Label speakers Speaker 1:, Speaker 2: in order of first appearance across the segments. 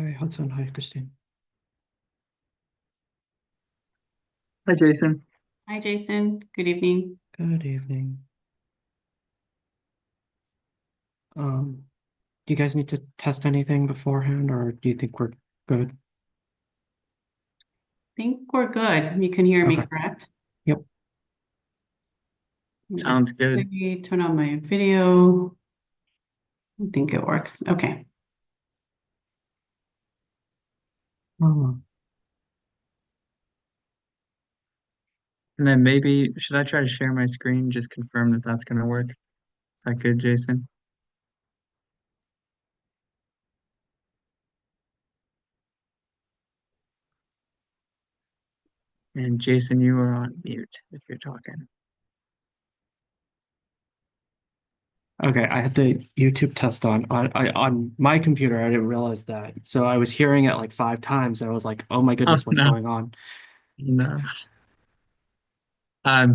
Speaker 1: Hi, Hudson. Hi, Christine.
Speaker 2: Hi, Jason.
Speaker 3: Hi, Jason. Good evening.
Speaker 1: Good evening. Do you guys need to test anything beforehand, or do you think we're good?
Speaker 3: I think we're good. You can hear me,
Speaker 1: Okay.
Speaker 3: correct?
Speaker 1: Yep.
Speaker 3: Let me just
Speaker 2: Sounds good.
Speaker 3: quickly turn on my video. I think it works. Okay.
Speaker 1: Oh,
Speaker 2: And then maybe, should I try to share my screen? Just confirm that that's going to work. Is that good, Jason? And Jason, you are on mute if you're talking.
Speaker 1: okay. I had the YouTube test on my computer. I didn't realize that. So I was hearing it like 5 times. I was like, "Oh my
Speaker 2: Oh,
Speaker 1: goodness, what's
Speaker 2: no,
Speaker 1: going on?"
Speaker 2: no.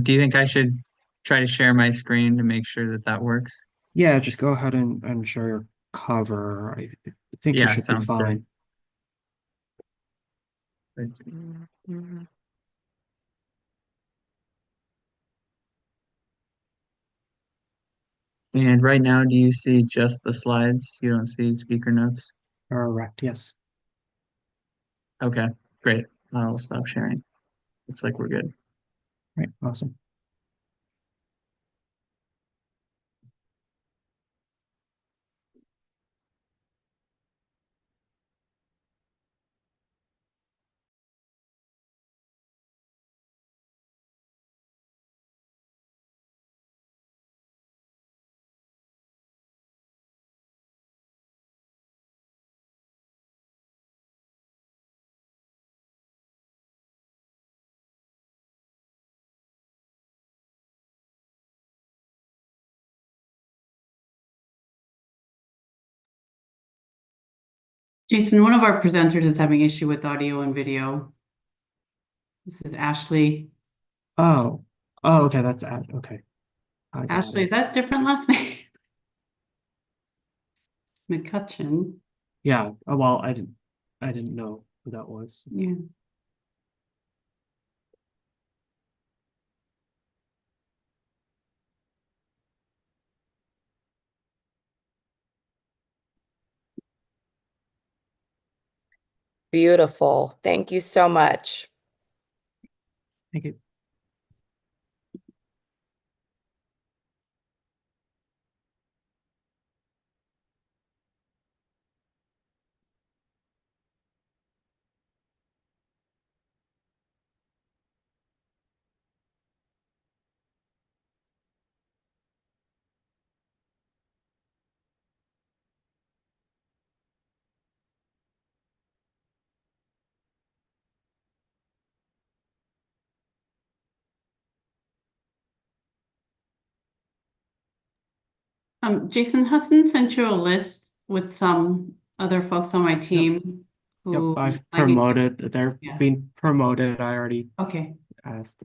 Speaker 2: Do you think I should try to share my screen to make sure that that works?
Speaker 1: Yeah, just go ahead and share your cover. I think you
Speaker 2: Yeah,
Speaker 1: should be
Speaker 2: sounds good.
Speaker 1: fine.
Speaker 2: And right now, do you see just the slides? You don't see speaker notes?
Speaker 1: Correct. Yes.
Speaker 2: Okay, great. I'll stop sharing. Looks like we're good.
Speaker 1: Right. Awesome.
Speaker 3: Jason, one of our presenters is having issue with audio and video. This is Ashley.
Speaker 1: Oh. Oh, okay. That's okay. I got
Speaker 3: Ashley,
Speaker 1: it.
Speaker 3: is that different last name? McCutcheon.
Speaker 1: Yeah. Well, I didn't know who that was.
Speaker 3: Yeah.
Speaker 4: Beautiful. Thank you so much.
Speaker 1: Thank you.
Speaker 3: Jason Husson sent you a list with some other folks on my
Speaker 1: Yep.
Speaker 3: team
Speaker 1: Yep.
Speaker 3: who
Speaker 1: I've
Speaker 3: might be,
Speaker 1: promoted. They're
Speaker 3: yeah.
Speaker 1: being promoted. I already
Speaker 3: Okay.
Speaker 1: asked.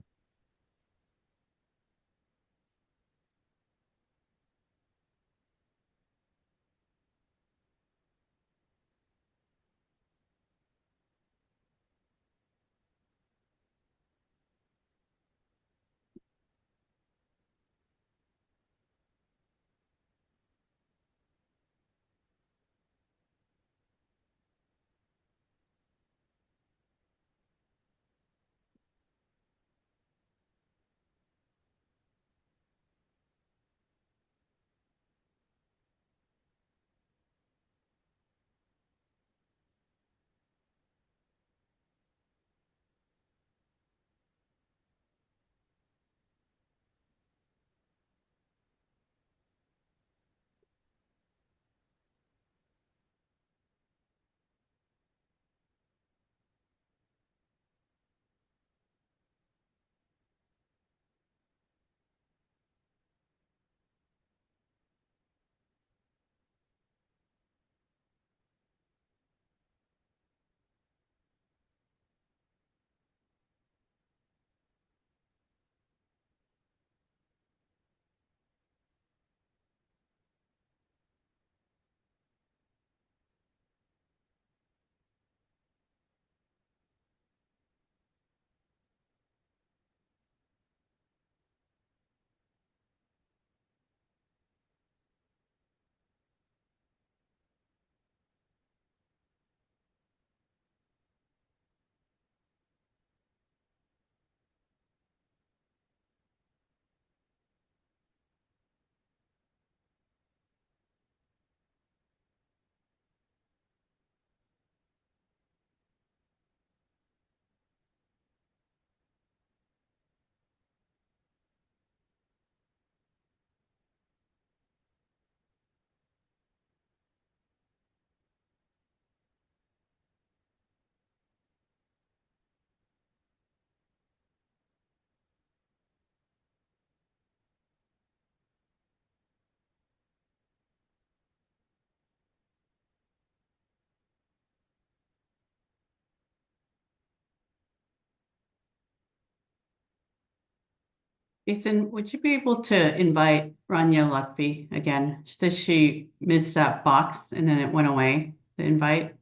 Speaker 3: Jason, would you be able to invite Rania Lutfi again? She says she missed that box and then it went away, the invite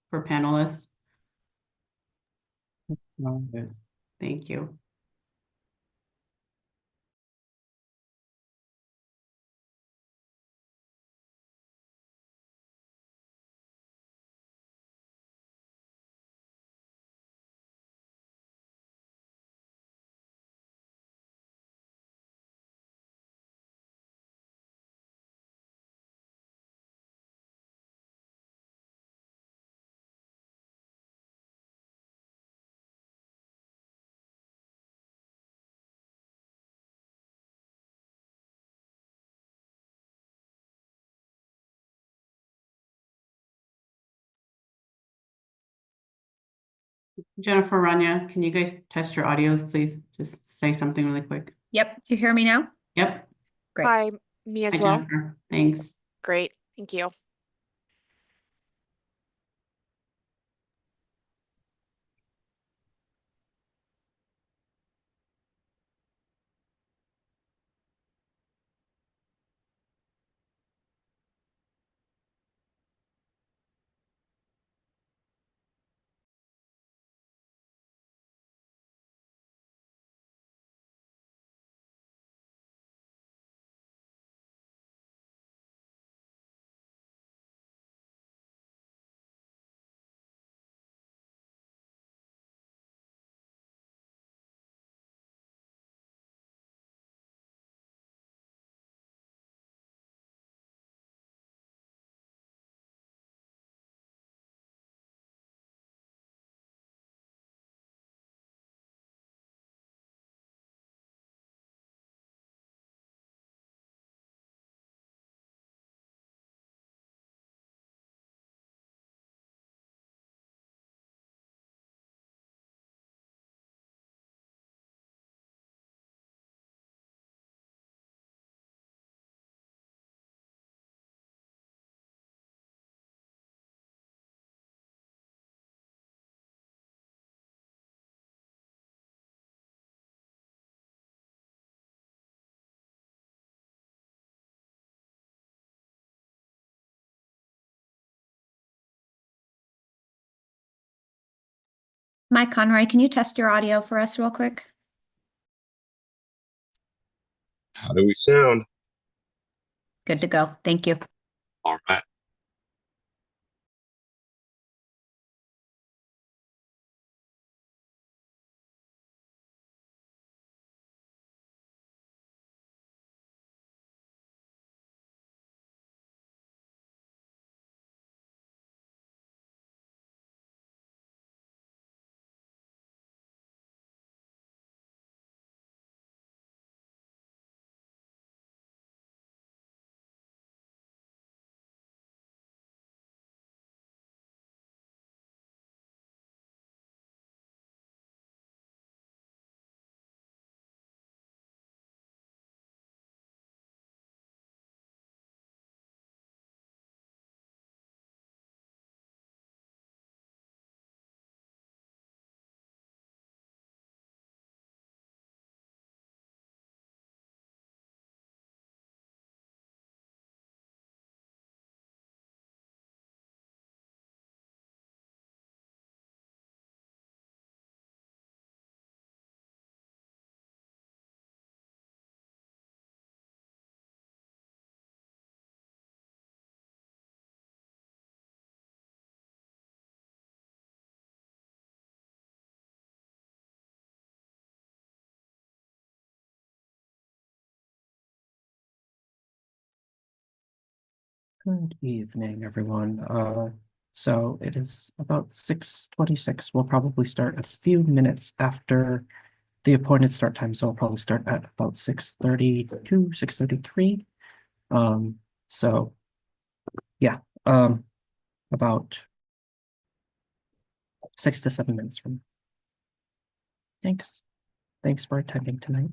Speaker 3: for panelists. Thank you. Jennifer, Rania, can you guys test your audios, please? Just say something really quick.
Speaker 5: Yep. Do you hear me now?
Speaker 3: Yep.
Speaker 5: Great.
Speaker 6: Hi, me as
Speaker 3: Hi,
Speaker 6: well.
Speaker 3: Jennifer. Thanks.
Speaker 6: Great, thank you.
Speaker 5: Mike Conroy, can you test your audio for us real quick?
Speaker 7: How do we sound?
Speaker 5: Good to go. Thank you.
Speaker 7: All right.
Speaker 1: Good evening, everyone. So it is about 6:26. We'll probably start a few minutes after the appointed start time, so I'll probably start at about 6:32, 6:33. So yeah, about 6 to 7 minutes from. Thanks. Thanks for attending tonight.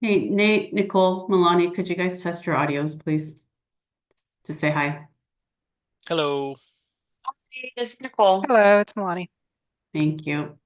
Speaker 3: Hey, Nate, Nicole, Milani, could you guys test your audios, please? To say hi.
Speaker 8: Hello.
Speaker 6: It's Nicole.
Speaker 9: Hello, it's Milani.
Speaker 3: Thank you.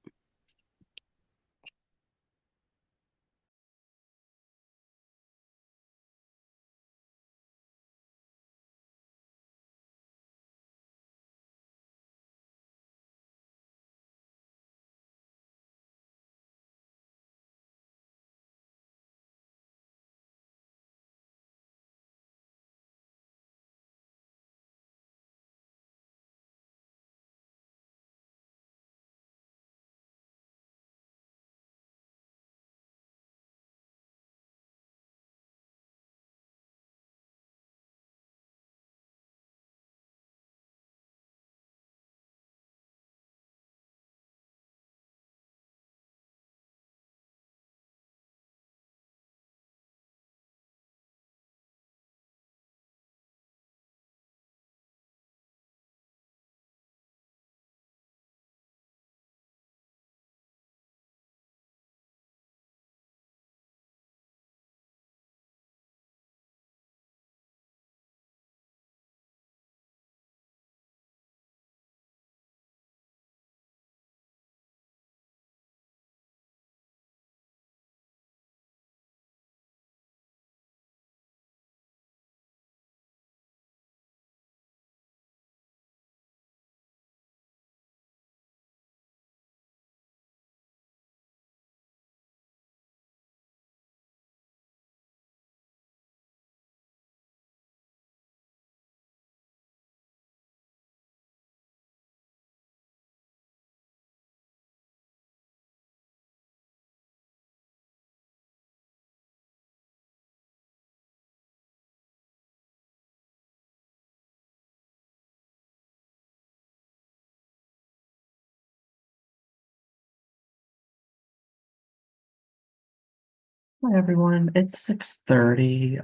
Speaker 1: Hi, everyone. It's 6:30.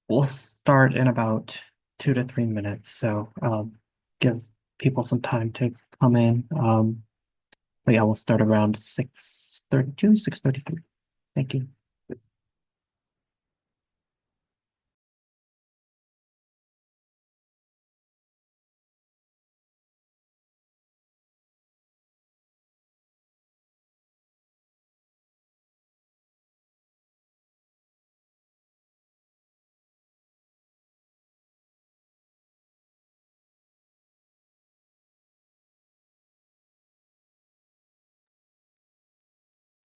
Speaker 1: We'll start in about 2 to 3 minutes, so give people some time to come in. But yeah, we'll start around 6:32, 6:33. Thank you.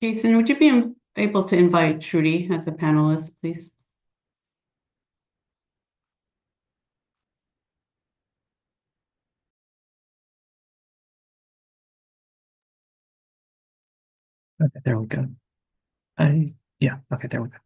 Speaker 3: Jason, would you be able to invite Trudy as a panelist, please?
Speaker 1: Okay, there we go. Yeah, okay, there we go.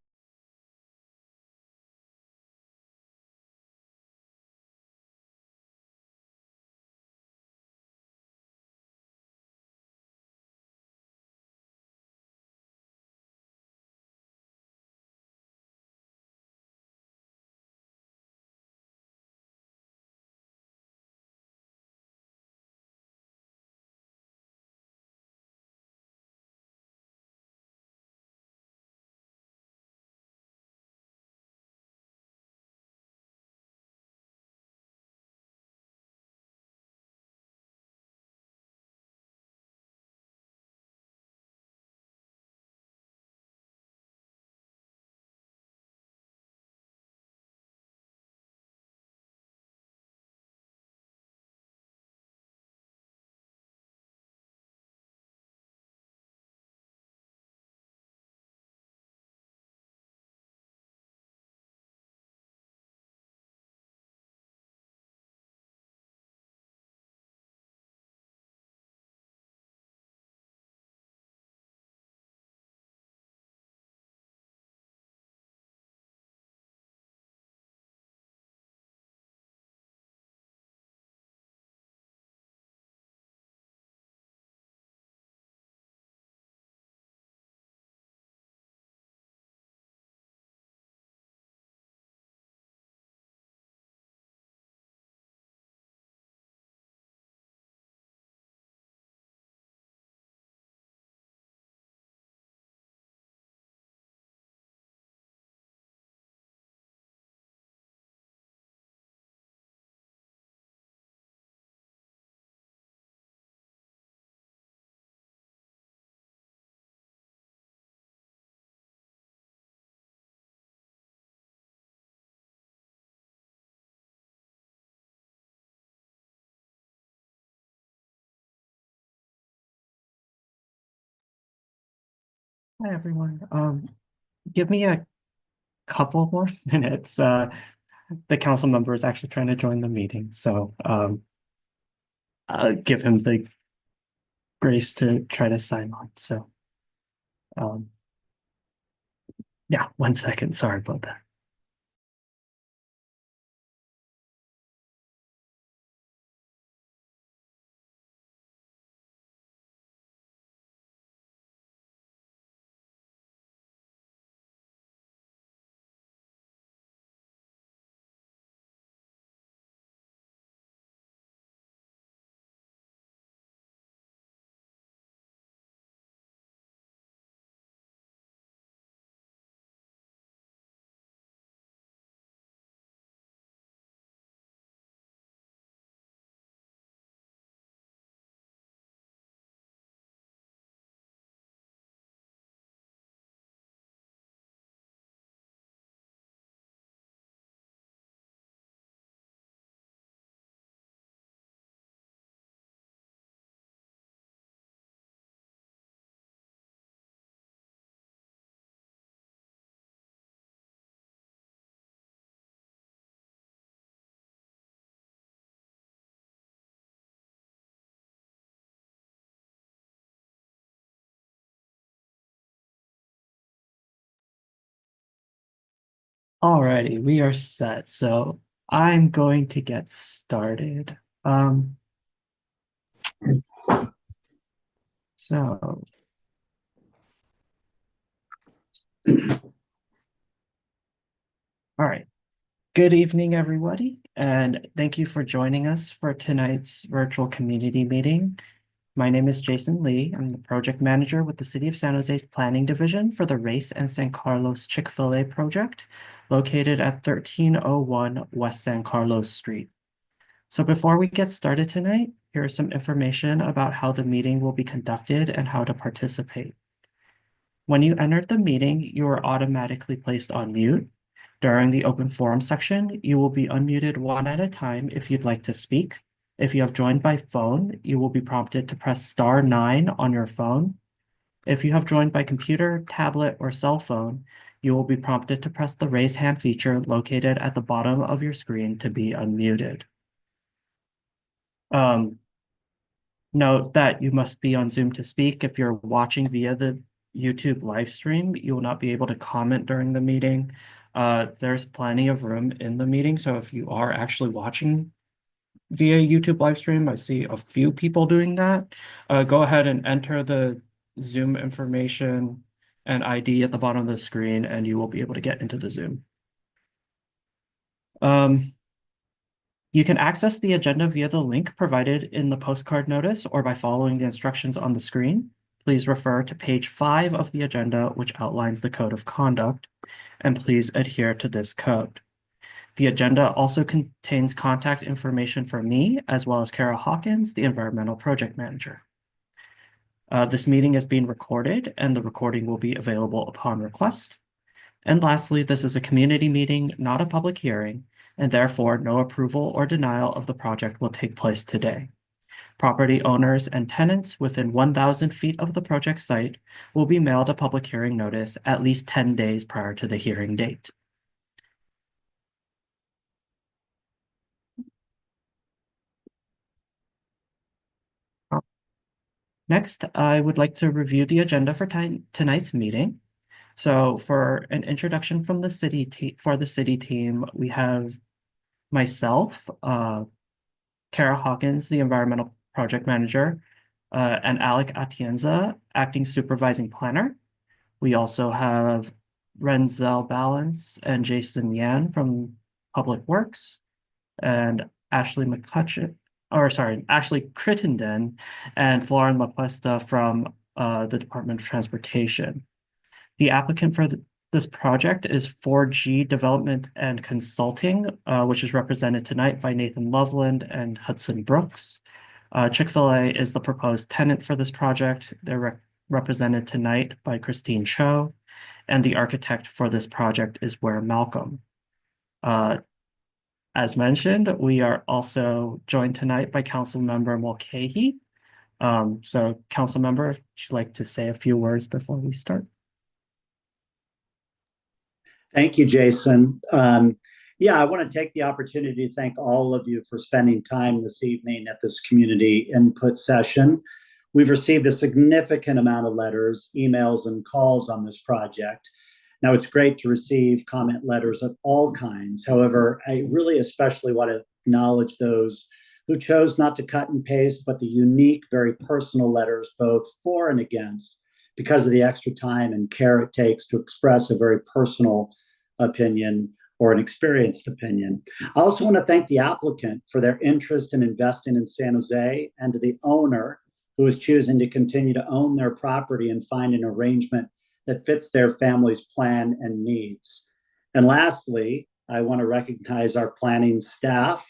Speaker 1: Hi, everyone. Give me a couple more minutes. The council member is actually trying to join the meeting, so I'll give him the grace to try to sign on. So, um, yeah, 1 second. Sorry about that. Alrighty, we are set. So I'm going to get started. So all right. Good evening, everybody, and thank you for joining us for tonight's virtual community meeting. My name is Jason Lee. I'm the project manager with the City of San Jose's Planning Division for the Race and San Carlos Chick-fil-A project located at 1301 West San Carlos Street. So before we get started tonight, here is some information about how the meeting will be conducted and how to participate. When you entered the meeting, you are automatically placed on mute. During the open forum section, you will be unmuted one at a time if you'd like to speak. If you have joined by phone, you will be prompted to press *9 on your phone. If you have joined by computer, tablet, or cell phone, you will be prompted to press the raise hand feature located at the bottom of your screen to be unmuted. Note that you must be on Zoom to speak. If you're watching via the YouTube live stream, you will not be able to comment during the meeting. There's plenty of room in the meeting, so if you are actually watching via YouTube live stream, I see a few people doing that. Go ahead and enter the Zoom information and ID at the bottom of the screen, and you will be able to get into the Zoom. You can access the agenda via the link provided in the postcard notice or by following the instructions on the screen. Please refer to page 5 of the agenda, which outlines the code of conduct, and please adhere to this code. The agenda also contains contact information for me, as well as Kara Hawkins, the environmental project manager. This meeting is being recorded, and the recording will be available upon request. And lastly, this is a community meeting, not a public hearing, and therefore no approval or denial of the project will take place today. Property owners and tenants within 1,000 feet of the project site will be mailed a public hearing notice at least 10 days prior to the hearing date. Next, I would like to review the agenda for tonight's meeting. So for an introduction from the city team, we have myself, Kara Hawkins, the environmental project manager, and Alec Atienza, acting supervising planner. We also have Renzel Balance and Jason Yan from Public Works, and Ashley Crittenden and Florin LaPuesta from the Department of Transportation. The applicant for this project is 4G Development and Consulting, which is represented tonight by Nathan Loveland and Hudson Brooks. Chick-fil-A is the proposed tenant for this project. They're represented tonight by Christine Cho, and the architect for this project is Ware Malcolm. As mentioned, we are also joined tonight by Councilmember Mulcahy. So Councilmember, would you like to say a few words before we start?
Speaker 8: Thank you, Jason. Yeah, I want to take the opportunity to thank all of you for spending time this evening at this community input session. We've received a significant amount of letters, emails, and calls on this project. Now, it's great to receive comment letters of all kinds. However, I really especially want to acknowledge those who chose not to cut and paste, but the unique, very personal letters, both for and against, because of the extra time and care it takes to express a very personal opinion or an experienced opinion. I also want to thank the applicant for their interest in investing in San Jose, and to the owner who is choosing to continue to own their property and find an arrangement that fits their family's plan and needs. And lastly, I want to recognize our planning staff.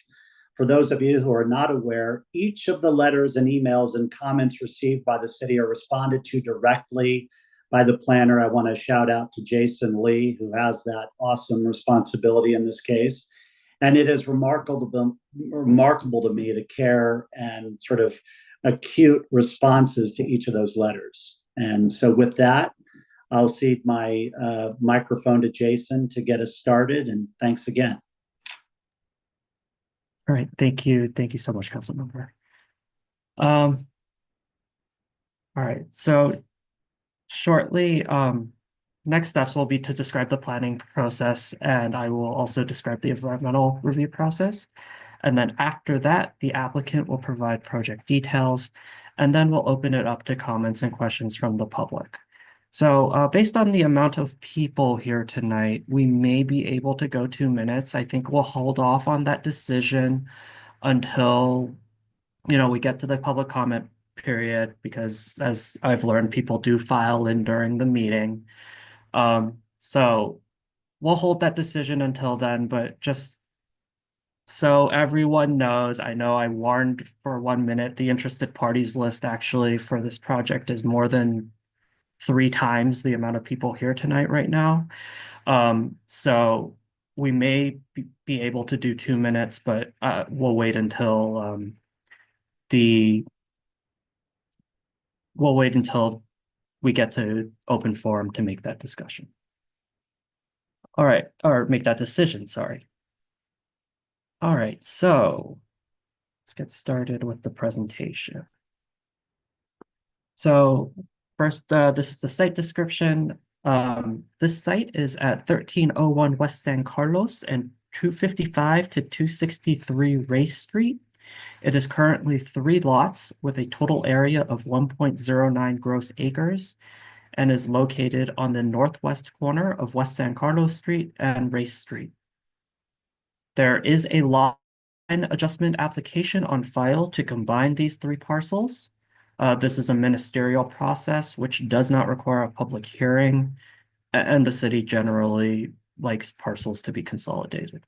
Speaker 8: For those of you who are not aware, each of the letters and emails and comments received by the city are responded to directly by the planner. I want to shout out to Jason Lee, who has that awesome responsibility in this case. And it is remarkable to me the care and sort of acute responses to each of those letters. And so with that, I'll cede my microphone to Jason to get us started, and thanks again.
Speaker 1: All right, thank you so much, Councilmember. All right, so shortly, next steps will be to describe the planning process, and I will also describe the environmental review process. And then after that, the applicant will provide project details, and then we'll open it up to comments and questions from the public. So based on the amount of people here tonight, we may be able to go 2 minutes. I think we'll hold off on that decision until, we get to the public comment period, because as I've learned, people do file in during the meeting. So we'll hold that decision until then, but just so everyone knows, I know I warned for 1 minute, the interested parties list actually for this project is more than 3 times the amount of people here tonight right now. So we may be able to do 2 minutes, but we'll wait until we get to open forum to make that discussion. All right, or make that decision, sorry. All right, so let's get started with the presentation. So first, this is the site description. This site is at 1301 West San Carlos and 255 to 263 Race Street. It is currently 3 lots with a total area of 1.09 gross acres and is located on the northwest corner of West San Carlos Street and Race Street. There is a lot line adjustment application on file to combine these 3 parcels. This is a ministerial process which does not require a public hearing, and the city generally likes parcels to be consolidated.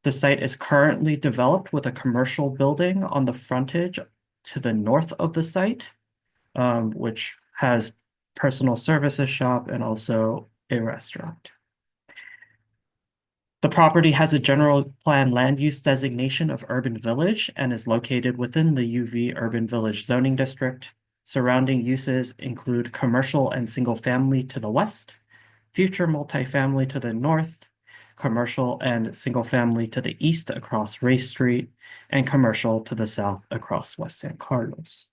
Speaker 1: The site is currently developed with a commercial building on the frontage to the north of the site, which has personal services shop and also a restaurant. The property has a general plan land use designation of urban village and is located within the UV Urban Village zoning district. Surrounding uses include commercial and single family to the west, future multifamily to the north, commercial and single family to the east across Race Street, and commercial to the south across West San Carlos.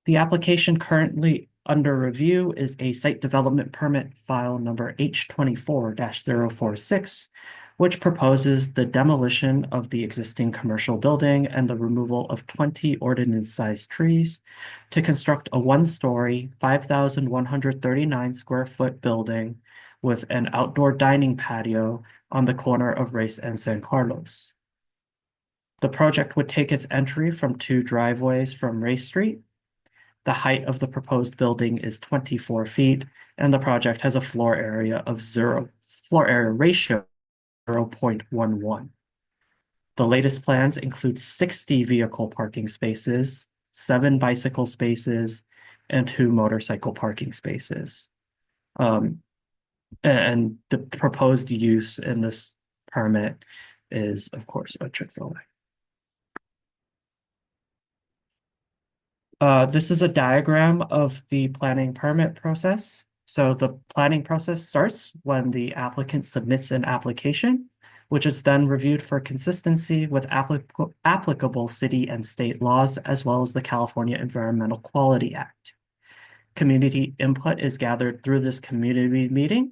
Speaker 1: The application currently under review is a site development permit file number H24-046, which proposes the demolition of the existing commercial building and the removal of 20 ordinance-sized trees to construct a 1-story, 5,139 square foot building with an outdoor dining patio on the corner of Race and San Carlos. The project would take its entry from 2 driveways from Race Street. The height of the proposed building is 24 feet, and the project has a floor area ratio 0.11. The latest plans include 60 vehicle parking spaces, 7 bicycle spaces, and 2 motorcycle parking spaces. And the proposed use in this permit is, of course, a Chick-fil-A. This is a diagram of the planning permit process. So the planning process starts when the applicant submits an application, which is then reviewed for consistency with applicable city and state laws, as well as the California Environmental Quality Act. Community input is gathered through this community meeting,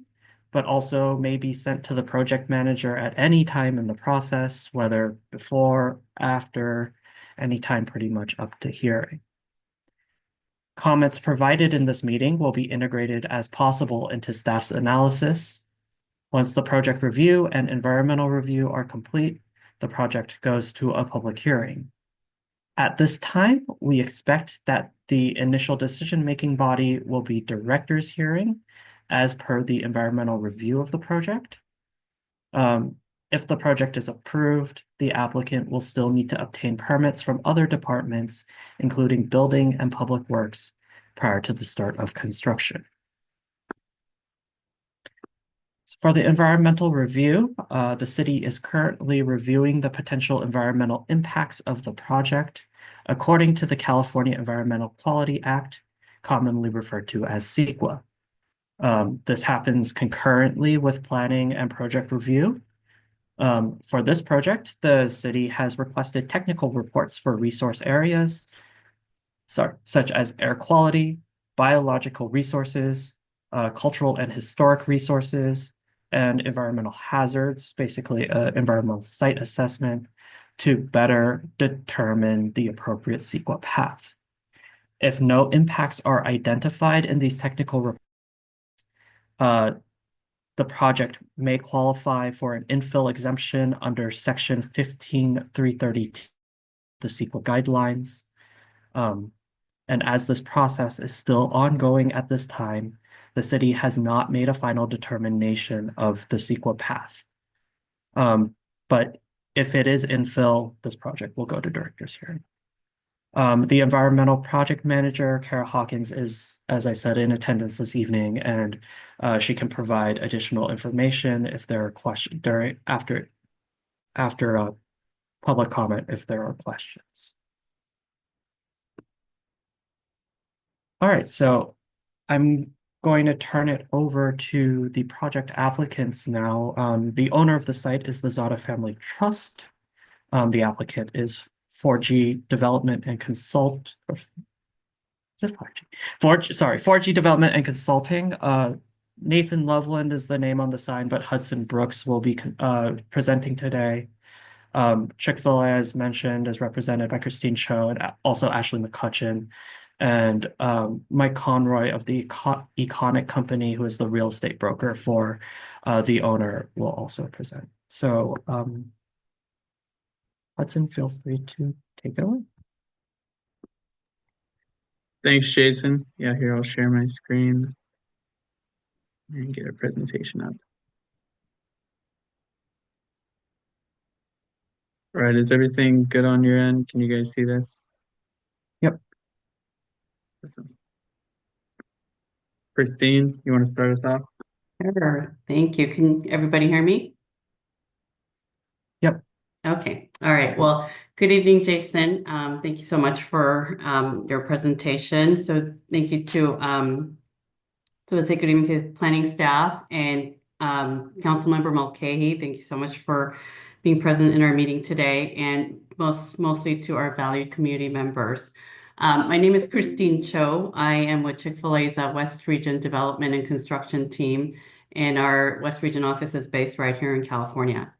Speaker 1: but also may be sent to the project manager at any time in the process, whether before, after, any time pretty much up to hearing. Comments provided in this meeting will be integrated as possible into staff's analysis. Once the project review and environmental review are complete, the project goes to a public hearing. At this time, we expect that the initial decision-making body will be director's hearing as per the environmental review of the project. If the project is approved, the applicant will still need to obtain permits from other departments, including building and public works, prior to the start of construction. For the environmental review, the city is currently reviewing the potential environmental impacts of the project according to the California Environmental Quality Act, commonly referred to as CEQA. This happens concurrently with planning and project review. For this project, the city has requested technical reports for resource areas, such as air quality, biological resources, cultural and historic resources, and environmental hazards, basically environmental site assessment, to better determine the appropriate CEQA path. If no impacts are identified in these technical reports, the project may qualify for an infill exemption under Section 15330, the CEQA guidelines. And as this process is still ongoing at this time, the city has not made a final determination of the CEQA path. But if it is infill, this project will go to director's hearing. The environmental project manager, Kara Hawkins, is, as I said, in attendance this evening, and she can provide additional information if there are questions after public comment if there are questions. All right, so I'm going to turn it over to the project applicants now. The owner of the site is the Zada Family Trust. The applicant is 4G Development and Consult. Is it 4G? 4G Development and Consulting. Nathan Loveland is the name on the sign, but Hudson Brooks will be presenting today. Chick-fil-A, as mentioned, is represented by Christine Cho and also Ashley McCutcheon. And Mike Conroy of the Econic Company, who is the real estate broker for the owner, will also present. So Hudson, feel free to take it away.
Speaker 2: Thanks, Jason. Yeah, here, I'll share my screen and get a presentation up. All right, is everything good on your end? Can you guys see this?
Speaker 1: Yep.
Speaker 2: Awesome. Christine, you want to start us off?
Speaker 3: Sure. Thank you. Can everybody hear me?
Speaker 1: Yep.
Speaker 3: Okay. All right. Well, good evening, Jason. Thank you so much for your presentation. So thank you to say good evening to planning staff and Councilmember Mulcahy. Thank you so much for being present in our meeting today, and mostly to our valued community members. My name is Christine Cho. I am with Chick-fil-A's West Region Development and Construction team, and our West Region office is based right here in California.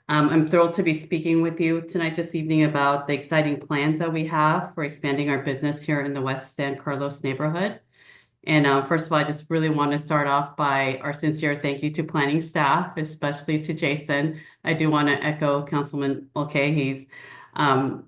Speaker 3: I'm thrilled to be speaking with you tonight this evening about the exciting plans that we have for expanding our business here in the West San Carlos neighborhood. And first of all, I just really want to start off by our sincere thank you to planning staff, especially to Jason. I do want to echo Councilman Mulcahy's, comment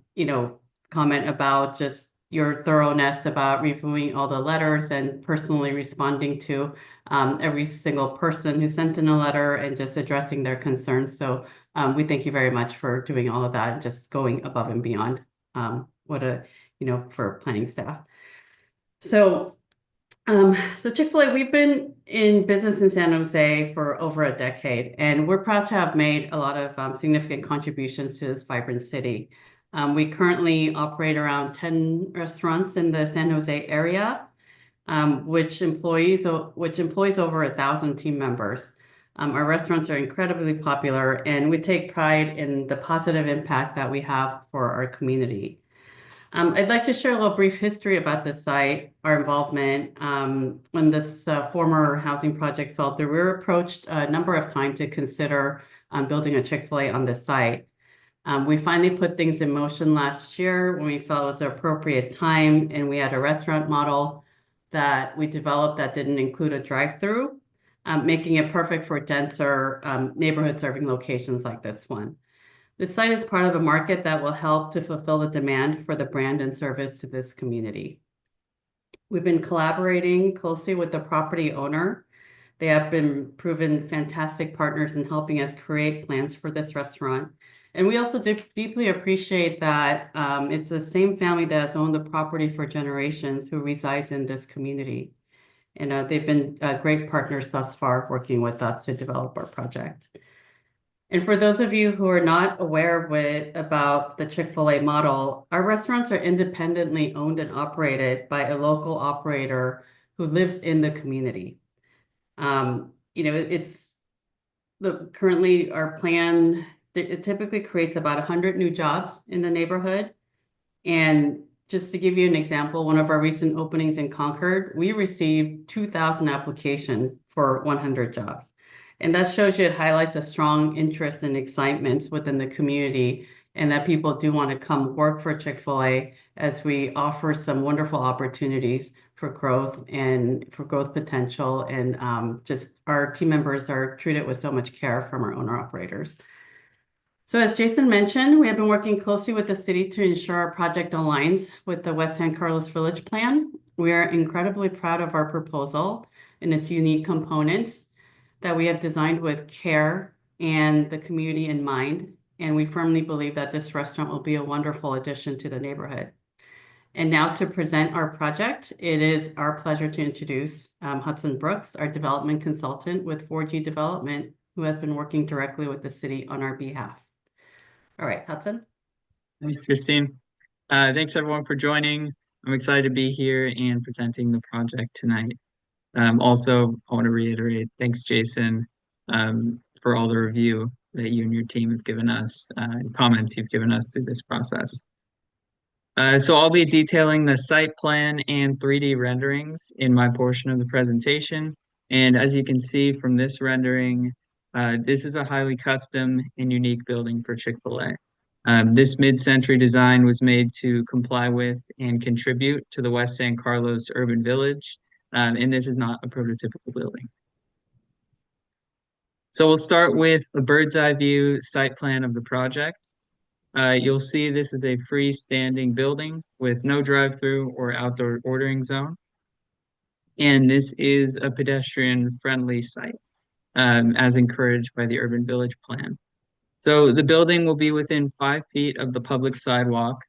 Speaker 3: about just your thoroughness about reviewing all the letters and personally responding to every single person who sent in a letter and just addressing their concerns. So we thank you very much for doing all of that and just going above and beyond for planning staff. So Chick-fil-A, we've been in business in San Jose for over a decade, and we're proud to have made a lot of significant contributions to this vibrant city. We currently operate around 10 restaurants in the San Jose area. which employs over 1,000 team members. Our restaurants are incredibly popular, and we take pride in the positive impact that we have for our community. I'd like to share a little brief history about this site, our involvement. When this former housing project fell through, we were approached a number of times to consider building a Chick-fil-A on this site. We finally put things in motion last year when we felt it was the appropriate time, and we had a restaurant model that we developed that didn't include a drive-through, making it perfect for denser neighborhood serving locations like this one. This site is part of a market that will help to fulfill the demand for the brand and service to this community. We've been collaborating closely with the property owner. They have been proven fantastic partners in helping us create plans for this restaurant. And we also deeply appreciate that it's the same family that has owned the property for generations who resides in this community. And they've been great partners thus far, working with us to develop our project. And for those of you who are not aware about the Chick-fil-A model, our restaurants are independently owned and operated by a local operator who lives in the community. Currently our plan, it typically creates about 100 new jobs in the neighborhood. And just to give you an example, one of our recent openings in Concord, we received 2,000 applications for 100 jobs. And that shows you, it highlights a strong interest and excitement within the community, and that people do want to come work for Chick-fil-A, as we offer some wonderful opportunities for growth potential. And just our team members are treated with so much care from our owner operators. So as Jason mentioned, we have been working closely with the city to ensure our project aligns with the West San Carlos Village Plan. We are incredibly proud of our proposal and its unique components that we have designed with care and the community in mind. And we firmly believe that this restaurant will be a wonderful addition to the neighborhood. And now to present our project, it is our pleasure to introduce Hudson Brooks, our development consultant with 4G Development, who has been working directly with the city on our behalf. All right, Hudson.
Speaker 2: Thanks, Christine. Thanks everyone for joining. I'm excited to be here and presenting the project tonight. Also, I want to reiterate, thanks, Jason, for all the review that you and your team have given us, comments you've given us through this process. So I'll be detailing the site plan and 3D renderings in my portion of the presentation. And as you can see from this rendering, this is a highly custom and unique building for Chick-fil-A. This mid-century design was made to comply with and contribute to the West San Carlos urban village. And this is not a prototypical building. So we'll start with a bird's eye view site plan of the project. You'll see this is a freestanding building with no drive-through or outdoor ordering zone. And this is a pedestrian-friendly site, as encouraged by the Urban Village Plan. So the building will be within 5 feet of the public sidewalk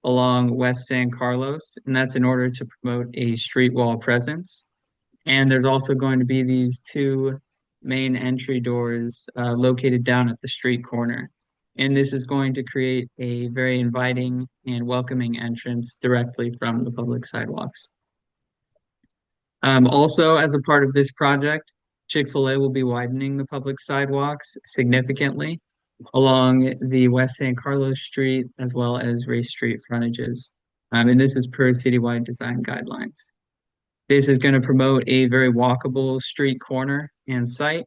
Speaker 2: along West San Carlos, and that's in order to promote a street wall presence. And there's also going to be these 2 main entry doors located down at the street corner. And this is going to create a very inviting and welcoming entrance directly from the public sidewalks. Also, as a part of this project, Chick-fil-A will be widening the public sidewalks significantly along the West San Carlos Street as well as Race Street frontages. And this is per citywide design guidelines. This is going to promote a very walkable street corner and site.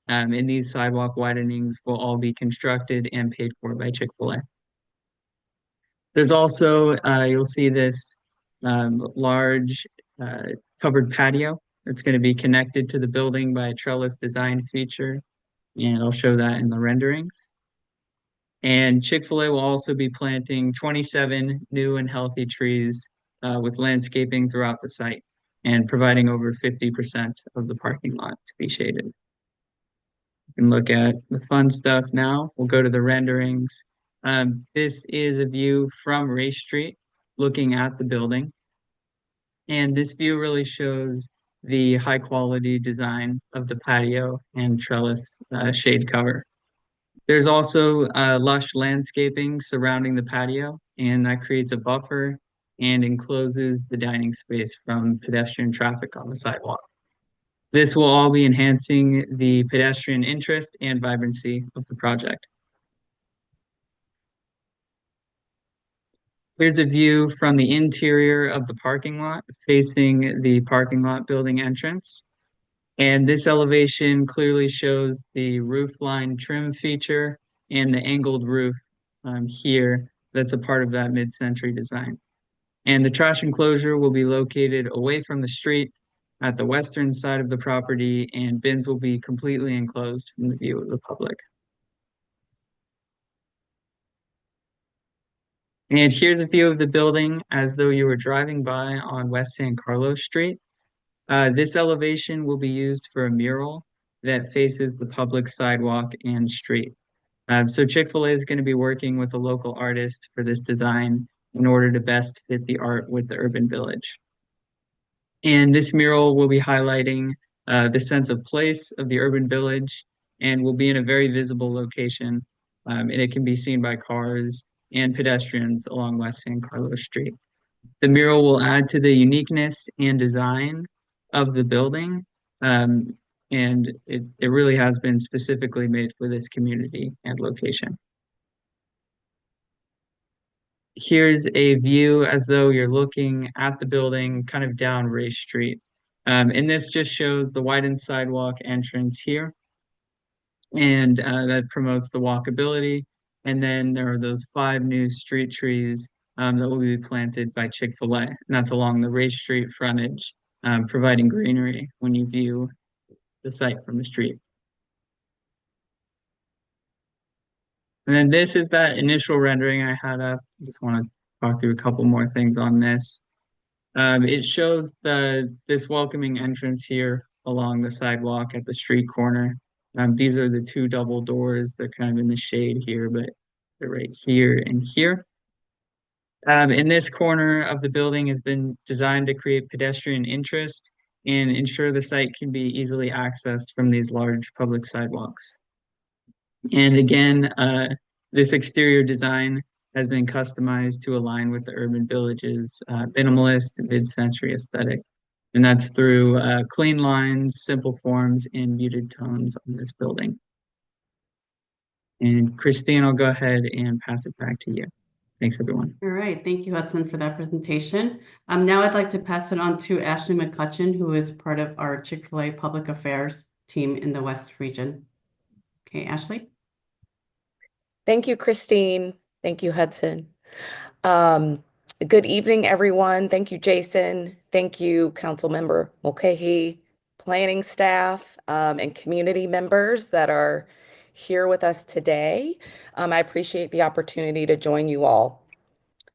Speaker 2: And these sidewalk widenings will all be constructed and paid for by Chick-fil-A. There's also, you'll see this large covered patio that's going to be connected to the building by a trellis design feature. And I'll show that in the renderings. And Chick-fil-A will also be planting 27 new and healthy trees with landscaping throughout the site and providing over 50% of the parking lot to be shaded. You can look at the fun stuff now. We'll go to the renderings. This is a view from Race Street looking at the building. And this view really shows the high quality design of the patio and trellis shade cover. There's also lush landscaping surrounding the patio, and that creates a buffer and encloses the dining space from pedestrian traffic on the sidewalk. This will all be enhancing the pedestrian interest and vibrancy of the project. Here's a view from the interior of the parking lot facing the parking lot building entrance. And this elevation clearly shows the roof line trim feature and the angled roof here that's a part of that mid-century design. And the trash enclosure will be located away from the street at the western side of the property, and bins will be completely enclosed from the view of the public. And here's a view of the building as though you were driving by on West San Carlos Street. This elevation will be used for a mural that faces the public sidewalk and street. So Chick-fil-A is going to be working with a local artist for this design in order to best fit the art with the urban village. And this mural will be highlighting the sense of place of the urban village and will be in a very visible location. And it can be seen by cars and pedestrians along West San Carlos Street. The mural will add to the uniqueness and design of the building. And it really has been specifically made for this community and location. Here's a view as though you're looking at the building kind of down Race Street. And this just shows the widened sidewalk entrance here. And that promotes the walkability. And then there are those 5 new street trees that will be planted by Chick-fil-A. And that's along the Race Street frontage, providing greenery when you view the site from the street. And then this is that initial rendering I had up. I just want to talk through a couple more things on this. It shows this welcoming entrance here along the sidewalk at the street corner. These are the 2 double doors. They're kind of in the shade here, but they're right here and here. In this corner of the building has been designed to create pedestrian interest and ensure the site can be easily accessed from these large public sidewalks. And again, this exterior design has been customized to align with the urban village's minimalist mid-century aesthetic. And that's through clean lines, simple forms, and muted tones on this building. And Christine, I'll go ahead and pass it back to you. Thanks, everyone.
Speaker 3: All right, thank you, Hudson, for that presentation. Now I'd like to pass it on to Ashley McCutcheon, who is part of our Chick-fil-A Public Affairs team in the West region. Okay, Ashley?
Speaker 4: Thank you, Christine. Thank you, Hudson. Good evening, everyone. Thank you, Jason. Thank you, Councilmember Mulcahy, planning staff, and community members that are here with us today. I appreciate the opportunity to join you all.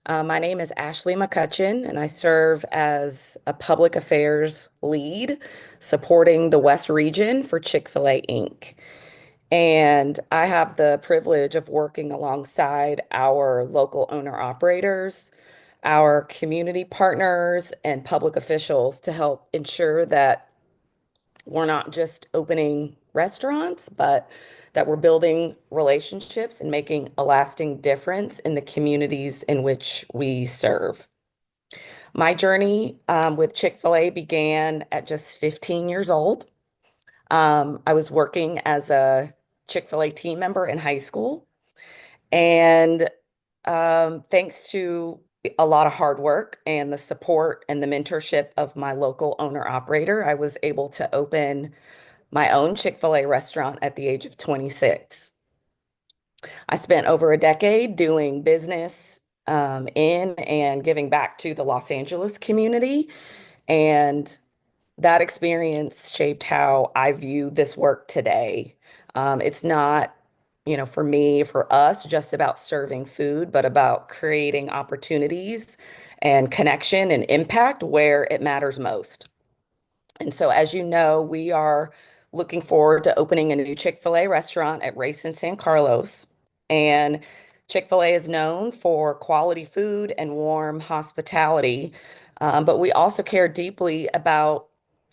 Speaker 4: My name is Ashley McCutcheon, and I serve as a public affairs lead supporting the West region for Chick-fil-A Inc. And I have the privilege of working alongside our local owner operators, our community partners, and public officials to help ensure that we're not just opening restaurants, but that we're building relationships and making a lasting difference in the communities in which we serve. My journey with Chick-fil-A began at just 15 years old. I was working as a Chick-fil-A team member in high school. And thanks to a lot of hard work and the support and the mentorship of my local owner operator, I was able to open my own Chick-fil-A restaurant at the age of 26. I spent over a decade doing business in and giving back to the Los Angeles community. And that experience shaped how I view this work today. It's not, for me, for us, just about serving food, but about creating opportunities and connection and impact where it matters most. And so, as you know, we are looking forward to opening a new Chick-fil-A restaurant at Race in San Carlos. And Chick-fil-A is known for quality food and warm hospitality, but we also care deeply about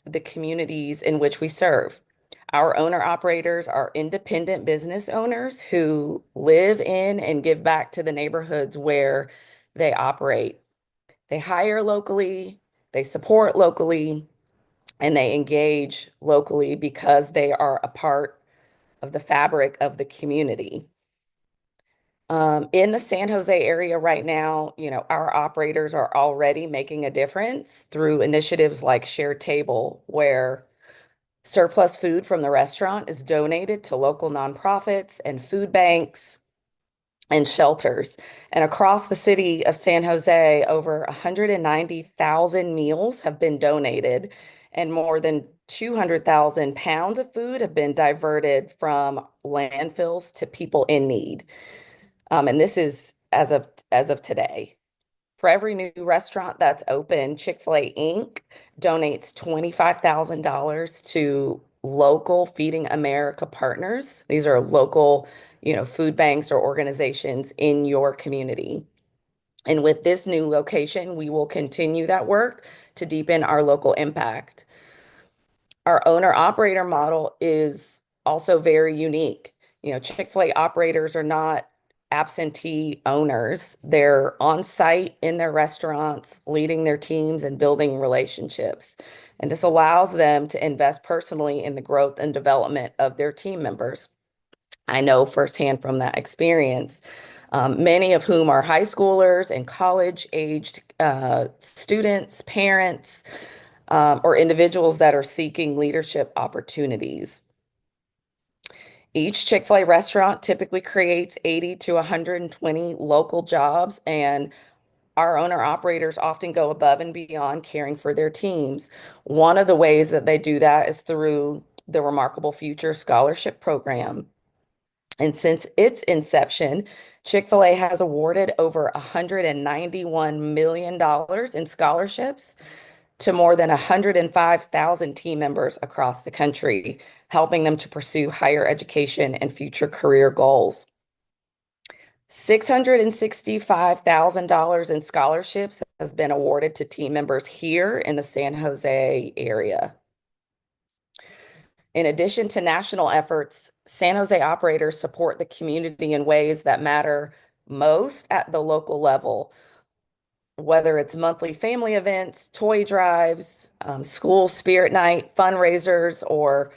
Speaker 4: the communities in which we serve. Our owner operators are independent business owners who live in and give back to the neighborhoods where they operate. They hire locally, they support locally, and they engage locally because they are a part of the fabric of the community. In the San Jose area right now, our operators are already making a difference through initiatives like Share Table, where surplus food from the restaurant is donated to local nonprofits and food banks and shelters. And across the city of San Jose, over 190,000 meals have been donated, and more than 200,000 pounds of food have been diverted from landfills to people in need. And this is as of today. For every new restaurant that's open, Chick-fil-A Inc. donates $25,000 to local Feeding America partners. These are local, food banks or organizations in your community. And with this new location, we will continue that work to deepen our local impact. Our owner-operator model is also very unique. Chick-fil-A operators are not absentee owners. They're on site in their restaurants, leading their teams and building relationships. And this allows them to invest personally in the growth and development of their team members. I know firsthand from that experience, many of whom are high schoolers and college-aged students, parents, or individuals that are seeking leadership opportunities. Each Chick-fil-A restaurant typically creates 80 to 120 local jobs, and our owner-operators often go above and beyond caring for their teams. One of the ways that they do that is through the Remarkable Future Scholarship Program. And since its inception, Chick-fil-A has awarded over $191 million in scholarships to more than 105,000 team members across the country, helping them to pursue higher education and future career goals. $665,000 in scholarships has been awarded to team members here in the San Jose area. In addition to national efforts, San Jose operators support the community in ways that matter most at the local level, whether it's monthly family events, toy drives, school spirit night, fundraisers, or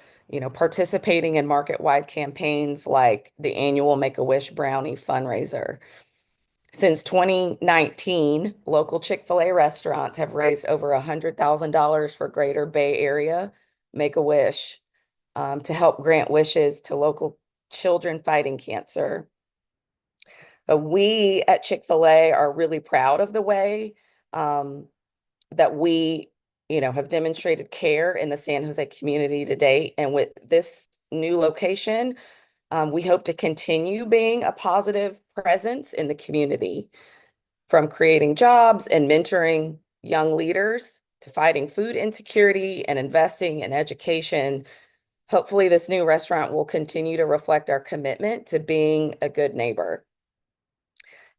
Speaker 4: participating in market-wide campaigns like the annual Make-A-Wish Brownie fundraiser. Since 2019, local Chick-fil-A restaurants have raised over $100,000 for Greater Bay Area Make-A-Wish to help grant wishes to local children fighting cancer. We at Chick-fil-A are really proud of the way that we, have demonstrated care in the San Jose community to date. And with this new location, we hope to continue being a positive presence in the community, from creating jobs and mentoring young leaders to fighting food insecurity and investing in education. Hopefully, this new restaurant will continue to reflect our commitment to being a good neighbor.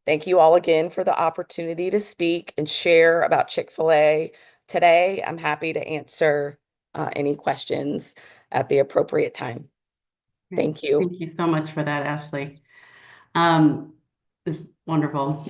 Speaker 4: Thank you all again for the opportunity to speak and share about Chick-fil-A today. I'm happy to answer any questions at the appropriate time. Thank you.
Speaker 3: Thank you so much for that, Ashley. It's wonderful.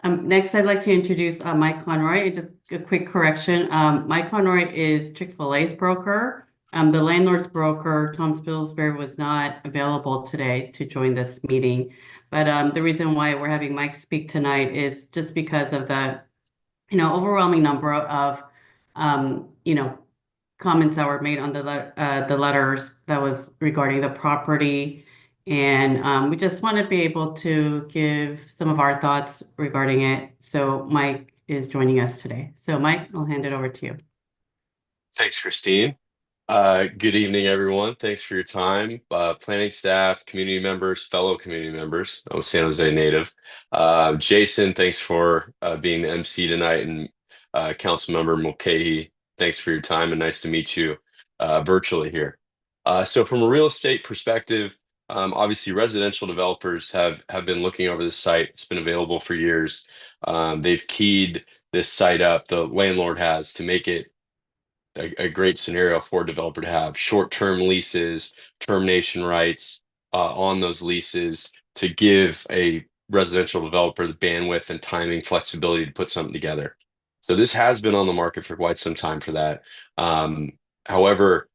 Speaker 3: Next, I'd like to introduce Mike Conroy. Just a quick correction. Mike Conroy is Chick-fil-A's broker. The landlord's broker, Tom Spilsbury, was not available today to join this meeting. But the reason why we're having Mike speak tonight is just because of the, overwhelming number of, comments that were made on the letters that was regarding the property. And we just want to be able to give some of our thoughts regarding it. So Mike is joining us today. So Mike, I'll hand it over to you.
Speaker 7: Thanks, Christine. Good evening, everyone. Thanks for your time. Planning staff, community members, fellow community members. I'm a San Jose native. Jason, thanks for being the MC tonight, and Councilmember Mulcahy, thanks for your time, and nice to meet you virtually here. So from a real estate perspective, obviously residential developers have been looking over the site. It's been available for years. They've keyed this site up, the landlord has, to make it a great scenario for a developer to have short-term leases, termination rights on those leases, to give a residential developer the bandwidth and timing flexibility to put something together. So this has been on the market for quite some time for that. However,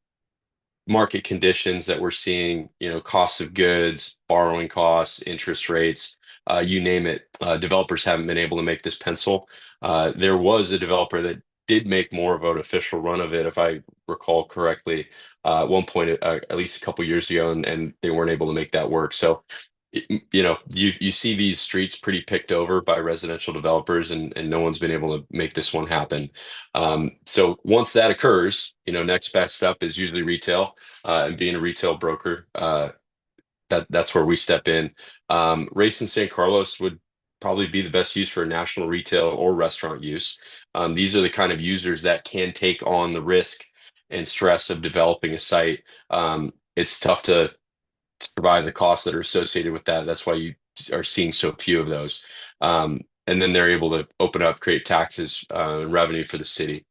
Speaker 7: market conditions that we're seeing, costs of goods, borrowing costs, interest rates, you name it, developers haven't been able to make this pencil. There was a developer that did make more of an official run of it, if I recall correctly, at one point, at least a couple years ago, and they weren't able to make that work. So, you see these streets pretty picked over by residential developers, and no one's been able to make this one happen. So once that occurs, next best up is usually retail, and being a retail broker, that's where we step in. Race in San Carlos would probably be the best use for national retail or restaurant use. These are the kind of users that can take on the risk and stress of developing a site. It's tough to survive the costs that are associated with that. That's why you are seeing so few of those. And then they're able to open up, create taxes, and revenue for the city.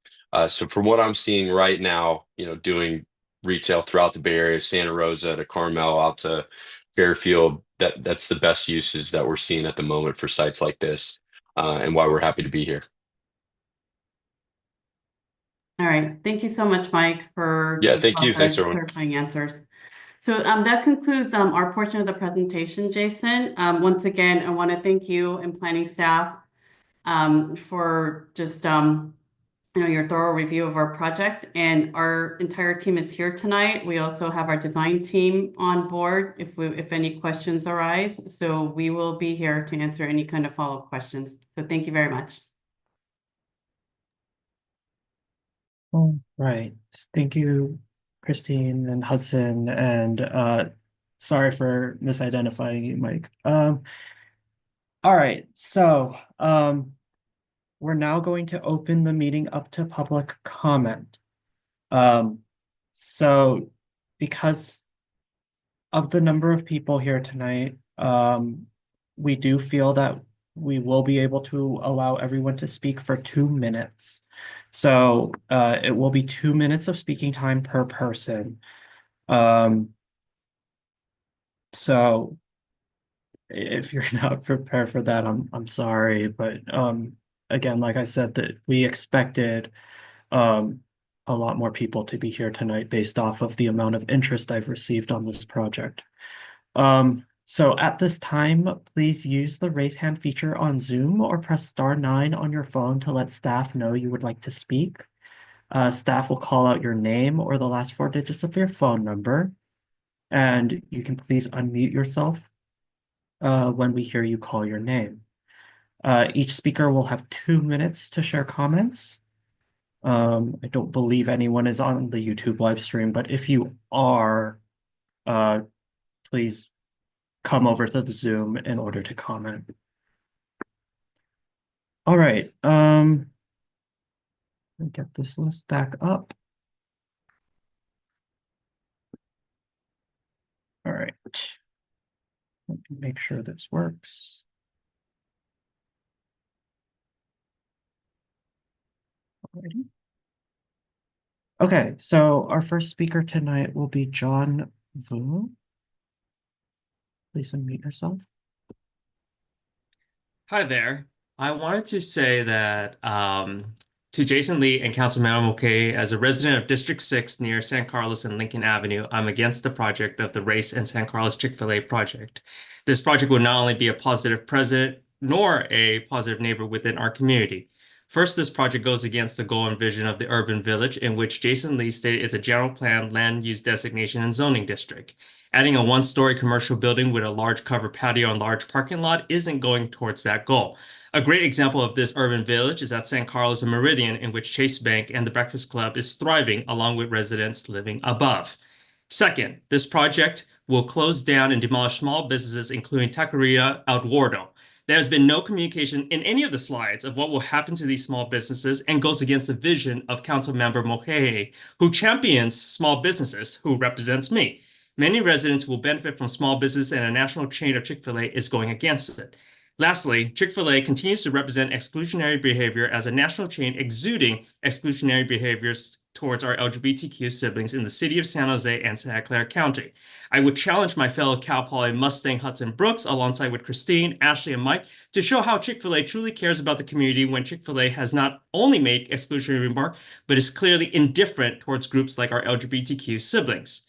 Speaker 7: So from what I'm seeing right now, doing retail throughout the Bay Area, Santa Rosa to Carmel out to Fairfield, that's the best uses that we're seeing at the moment for sites like this, and why we're happy to be here.
Speaker 3: All right. Thank you so much, Mike, for
Speaker 7: Yeah, thank you. Thanks, everyone.
Speaker 3: clarifying answers. So that concludes our portion of the presentation, Jason. Once again, I want to thank you and planning staff for just your thorough review of our project. And our entire team is here tonight. We also have our design team on board if any questions arise. So we will be here to answer any kind of follow-up questions. So thank you very much.
Speaker 1: All right. Thank you, Christine and Hudson, and sorry for misidentifying you, Mike. All right, so we're now going to open the meeting up to public comment. So because of the number of people here tonight, we do feel that we will be able to allow everyone to speak for 2 minutes. So it will be 2 minutes of speaking time per person. So if you're not prepared for that, I'm sorry, but again, like I said, that we expected a lot more people to be here tonight based off of the amount of interest I've received on this project. So at this time, please use the raise hand feature on Zoom or press *9 on your phone to let staff know you would like to speak. Staff will call out your name or the last 4 digits of your phone number, and you can please unmute yourself when we hear you call your name. Each speaker will have 2 minutes to share comments. I don't believe anyone is on the YouTube live stream, but if you are, please come over to the Zoom in order to comment. All right, let me get this list back up. All right, let me make sure this works. Alrighty. Okay, so our first speaker tonight will be John Vu. Please unmute yourself.
Speaker 9: Hi there. I wanted to say that to Jason Lee and Councilmember Mulcahy, as a resident of District 6 near San Carlos and Lincoln Avenue, I'm against the project of the Race and San Carlos Chick-fil-A project. This project would not only be a positive president, nor a positive neighbor within our community. First, this project goes against the goal and vision of the urban village, in which Jason Lee stated is a general plan land use designation and zoning district. Adding a one-story commercial building with a large covered patio and large parking lot isn't going towards that goal. A great example of this urban village is at San Carlos and Meridian, in which Chase Bank and the Breakfast Club is thriving along with residents living above. Second, this project will close down and demolish small businesses, including Taqueria Eduardo. There has been no communication in any of the slides of what will happen to these small businesses and goes against the vision of Councilmember Mulcahy, who champions small businesses, who represents me. Many residents will benefit from small business, and a national chain of Chick-fil-A is going against it. Lastly, Chick-fil-A continues to represent exclusionary behavior as a national chain exuding exclusionary behaviors towards our LGBTQ siblings in the city of San Jose and Santa Clara County. I would challenge my fellow Cal Poly Mustang Hudson Brooks, alongside with Christine, Ashley, and Mike, to show how Chick-fil-A truly cares about the community when Chick-fil-A has not only made exclusionary remark, but is clearly indifferent towards groups like our LGBTQ siblings.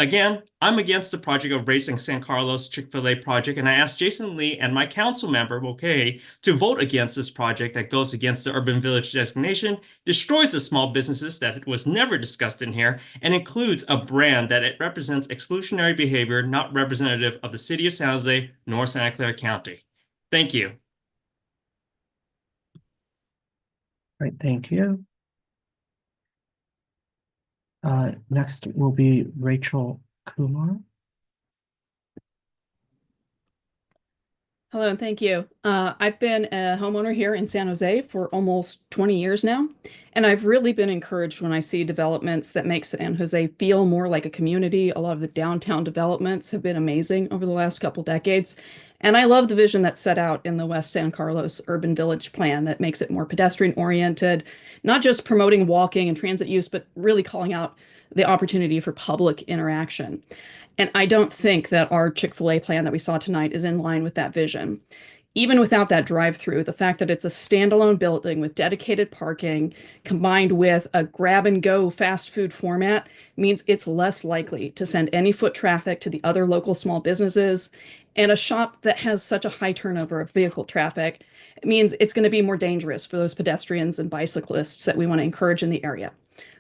Speaker 9: Again, I'm against the project of Race in San Carlos Chick-fil-A project, and I asked Jason Lee and my council member, Mulcahy, to vote against this project that goes against the urban village designation, destroys the small businesses that was never discussed in here, and includes a brand that it represents exclusionary behavior not representative of the city of San Jose nor Santa Clara County. Thank you.
Speaker 1: Right, thank you. Next will be Rachel Kumar.
Speaker 10: Hello, and thank you. I've been a homeowner here in San Jose for almost 20 years now, and I've really been encouraged when I see developments that make San Jose feel more like a community. A lot of the downtown developments have been amazing over the last couple decades, and I love the vision that's set out in the West San Carlos Urban Village Plan that makes it more pedestrian-oriented, not just promoting walking and transit use, but really calling out the opportunity for public interaction. And I don't think that our Chick-fil-A plan that we saw tonight is in line with that vision. Even without that drive-through, the fact that it's a standalone building with dedicated parking combined with a grab-and-go fast food format means it's less likely to send any foot traffic to the other local small businesses. And a shop that has such a high turnover of vehicle traffic means it's going to be more dangerous for those pedestrians and bicyclists that we want to encourage in the area.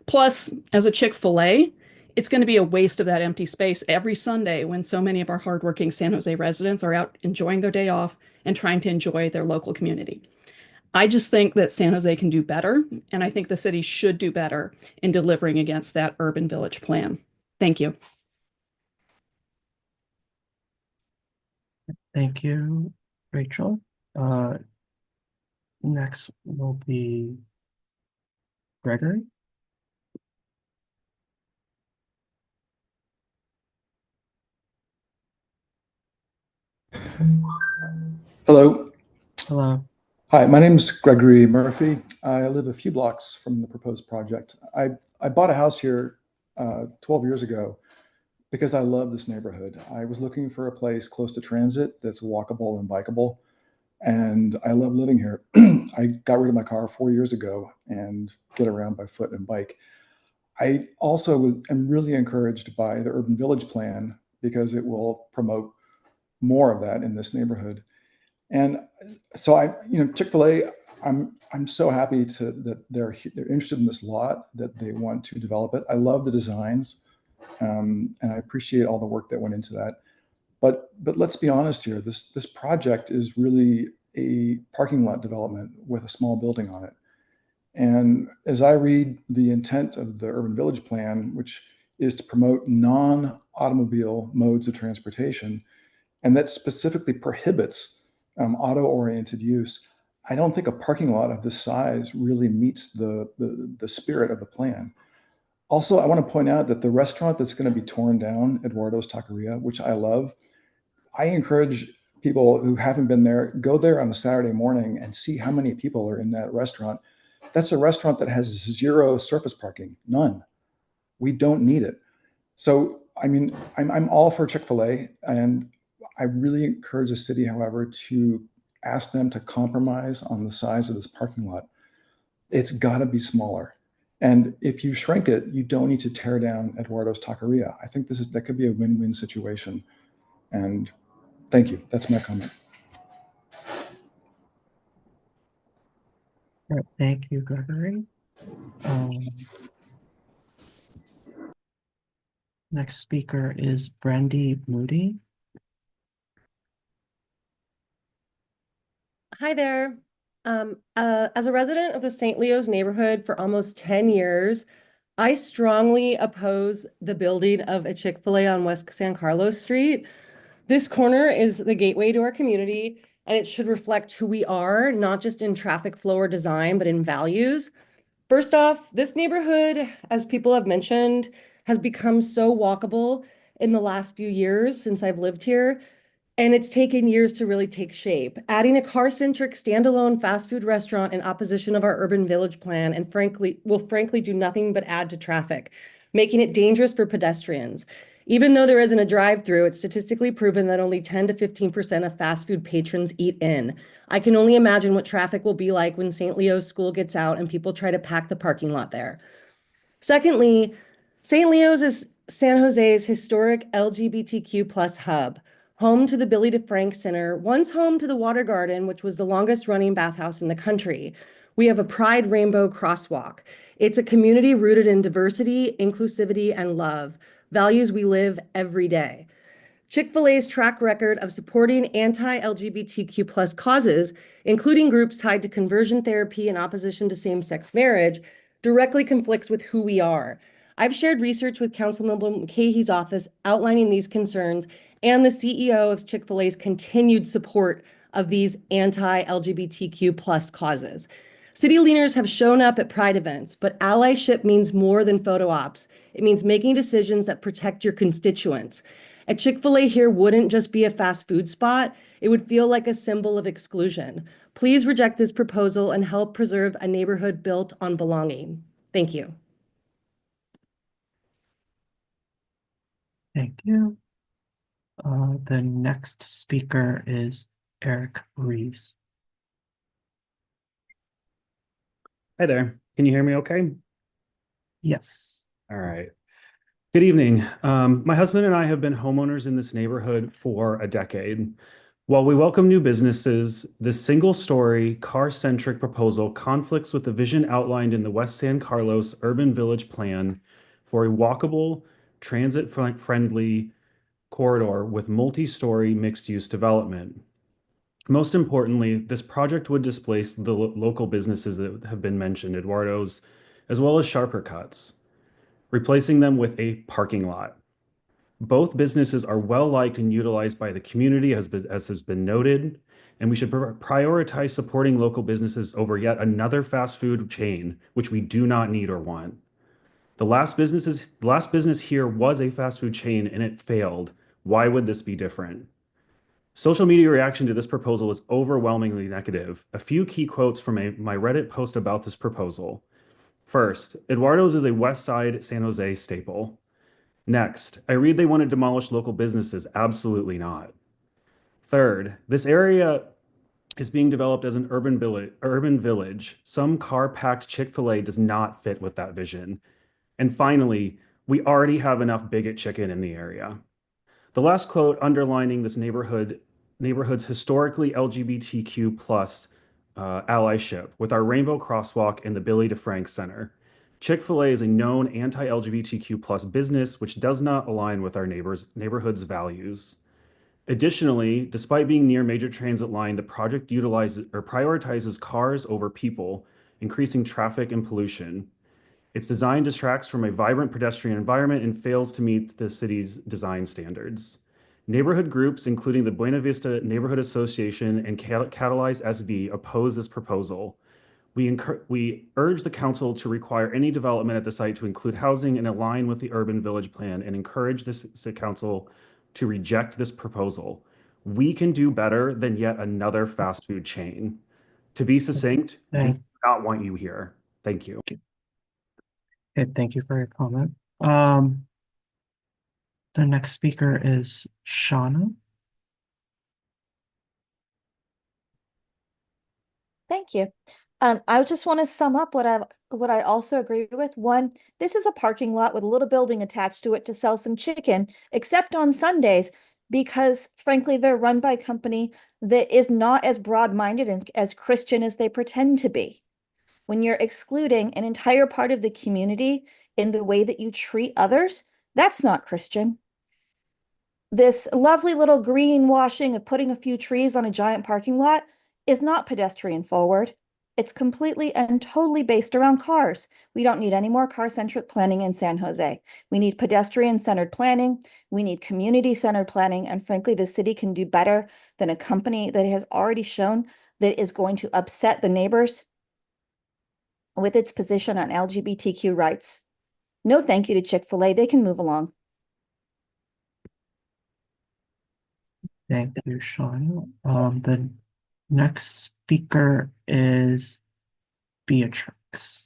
Speaker 10: Plus, as a Chick-fil-A, it's going to be a waste of that empty space every Sunday when so many of our hardworking San Jose residents are out enjoying their day off and trying to enjoy their local community. I just think that San Jose can do better, and I think the city should do better in delivering against that urban village plan. Thank you.
Speaker 1: Thank you, Rachel. Next will be Gregory.
Speaker 11: Hello.
Speaker 1: Hello.
Speaker 11: Hi, my name is Gregory Murphy. I live a few blocks from the proposed project. I bought a house here 12 years ago because I love this neighborhood. I was looking for a place close to transit that's walkable and bikeable, and I love living here. I got rid of my car 4 years ago and get around by foot and bike. I also am really encouraged by the Urban Village Plan because it will promote more of that in this neighborhood. And so Chick-fil-A, I'm so happy that they're interested in this lot, that they want to develop it. I love the designs, and I appreciate all the work that went into that. But let's be honest here, this project is really a parking lot development with a small building on it. And as I read the intent of the Urban Village Plan, which is to promote non-automobile modes of transportation, and that specifically prohibits auto-oriented use, I don't think a parking lot of this size really meets the spirit of the plan. Also, I want to point out that the restaurant that's going to be torn down, Eduardo's Taqueria, which I love, I encourage people who haven't been there, go there on a Saturday morning and see how many people are in that restaurant. That's a restaurant that has 0 surface parking, none. We don't need it. So, I mean, I'm all for Chick-fil-A, and I really encourage the city, however, to ask them to compromise on the size of this parking lot. It's got to be smaller. And if you shrink it, you don't need to tear down Eduardo's Taqueria. I think that could be a win-win situation. And thank you. That's my comment.
Speaker 1: All right, thank you, Gregory. Next speaker is Brandy Moody.
Speaker 12: Hi there. As a resident of the St. Leo's neighborhood for almost 10 years, I strongly oppose the building of a Chick-fil-A on West San Carlos Street. This corner is the gateway to our community, and it should reflect who we are, not just in traffic flow or design, but in values. First off, this neighborhood, as people have mentioned, has become so walkable in the last few years since I've lived here. and it's taken years to really take shape. Adding a car-centric standalone fast food restaurant in opposition of our urban village plan and will frankly do nothing but add to traffic, making it dangerous for pedestrians. Even though there isn't a drive-through, it's statistically proven that only 10 to 15% of fast food patrons eat in. I can only imagine what traffic will be like when St. Leo's school gets out and people try to pack the parking lot there. Secondly, St. Leo's is San Jose's historic LGBTQ+ hub, home to the Billy DeFrank Center, once home to the Water Garden, which was the longest running bathhouse in the country. We have a Pride Rainbow Crosswalk. It's a community rooted in diversity, inclusivity, and love, values we live every day. Chick-fil-A's track record of supporting anti-LGBTQ+ causes, including groups tied to conversion therapy and opposition to same-sex marriage, directly conflicts with who we are. I've shared research with Councilmember Mulcahy's office outlining these concerns and the CEO of Chick-fil-A's continued support of these anti-LGBTQ+ causes. City leaders have shown up at Pride events, but allyship means more than photo ops. It means making decisions that protect your constituents. A Chick-fil-A here wouldn't just be a fast food spot. It would feel like a symbol of exclusion. Please reject this proposal and help preserve a neighborhood built on belonging. Thank you.
Speaker 1: Thank you. The next speaker is Eric Rees.
Speaker 13: Hi there. Can you hear me okay?
Speaker 1: Yes.
Speaker 13: All right. Good evening. My husband and I have been homeowners in this neighborhood for a decade. While we welcome new businesses, this single-story, car-centric proposal conflicts with the vision outlined in the West San Carlos Urban Village Plan for a walkable, transit-friendly corridor with multi-story mixed-use development. Most importantly, this project would displace the local businesses that have been mentioned, Eduardo's, as well as Sharper Cuts, replacing them with a parking lot. Both businesses are well-liked and utilized by the community, as has been noted, and we should prioritize supporting local businesses over yet another fast food chain, which we do not need or want. The last business here was a fast food chain and it failed. Why would this be different? Social media reaction to this proposal is overwhelmingly negative. A few key quotes from my Reddit post about this proposal. First, Eduardo's is a West Side San Jose staple. Next, I read they want to demolish local businesses. Absolutely not. Third, this area is being developed as an urban village. Some car-packed Chick-fil-A does not fit with that vision. And finally, we already have enough bigot chicken in the area. The last quote underlining this neighborhood's historically LGBTQ+ allyship with our Rainbow Crosswalk and the Billy DeFrank Center. Chick-fil-A is a known anti-LGBTQ+ business which does not align with our neighborhood's values. Additionally, despite being near major transit line, the project prioritizes cars over people, increasing traffic and pollution. Its design distracts from a vibrant pedestrian environment and fails to meet the city's design standards. Neighborhood groups, including the Buena Vista Neighborhood Association and Catalyze SV, oppose this proposal. We urge the council to require any development at the site to include housing and align with the urban village plan and encourage this council to reject this proposal. We can do better than yet another fast food chain. To be succinct, we do not want you here. Thank you.
Speaker 1: Okay, thank you for your comment. The next speaker is Shauna.
Speaker 14: Thank you. I just want to sum up what I also agree with. One, this is a parking lot with a little building attached to it to sell some chicken, except on Sundays, because frankly, they're run by a company that is not as broad-minded and as Christian as they pretend to be. When you're excluding an entire part of the community in the way that you treat others, that's not Christian. This lovely little greenwashing of putting a few trees on a giant parking lot is not pedestrian forward. It's completely and totally based around cars. We don't need any more car-centric planning in San Jose. We need pedestrian-centered planning. We need community-centered planning. And frankly, the city can do better than a company that has already shown that is going to upset the neighbors with its position on LGBTQ rights. No thank you to Chick-fil-A. They can move along.
Speaker 1: Thank you, Sean. The next speaker is Beatrix.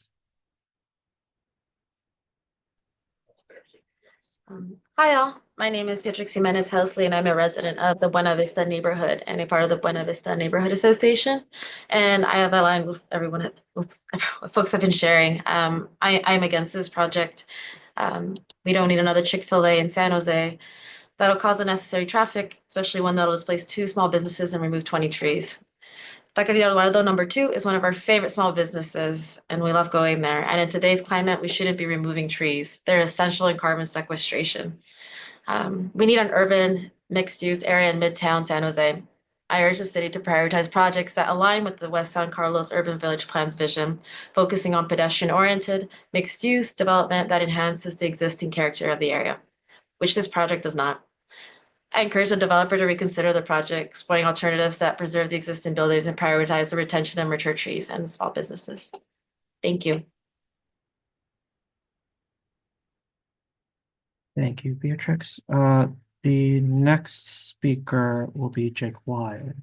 Speaker 15: Hi all, my name is Beatrix Jimenez Housley and I'm a resident of the Buena Vista neighborhood and a part of the Buena Vista Neighborhood Association. And I have aligned with everyone, with what folks have been sharing. I'm against this project. We don't need another Chick-fil-A in San Jose. That'll cause unnecessary traffic, especially one that'll displace 2 small businesses and remove 20 trees. Taqueria Eduardo #2 is one of our favorite small businesses, and we love going there. And in today's climate, we shouldn't be removing trees. They're essential in carbon sequestration. We need an urban mixed-use area in Midtown San Jose. I urge the city to prioritize projects that align with the West San Carlos Urban Village Plan's vision, focusing on pedestrian-oriented, mixed-use development that enhances the existing character of the area, which this project does not. I encourage the developer to reconsider the project, exploring alternatives that preserve the existing buildings and prioritize the retention of mature trees and small businesses. Thank you.
Speaker 1: Thank you, Beatrix. The next speaker will be Jake Wild.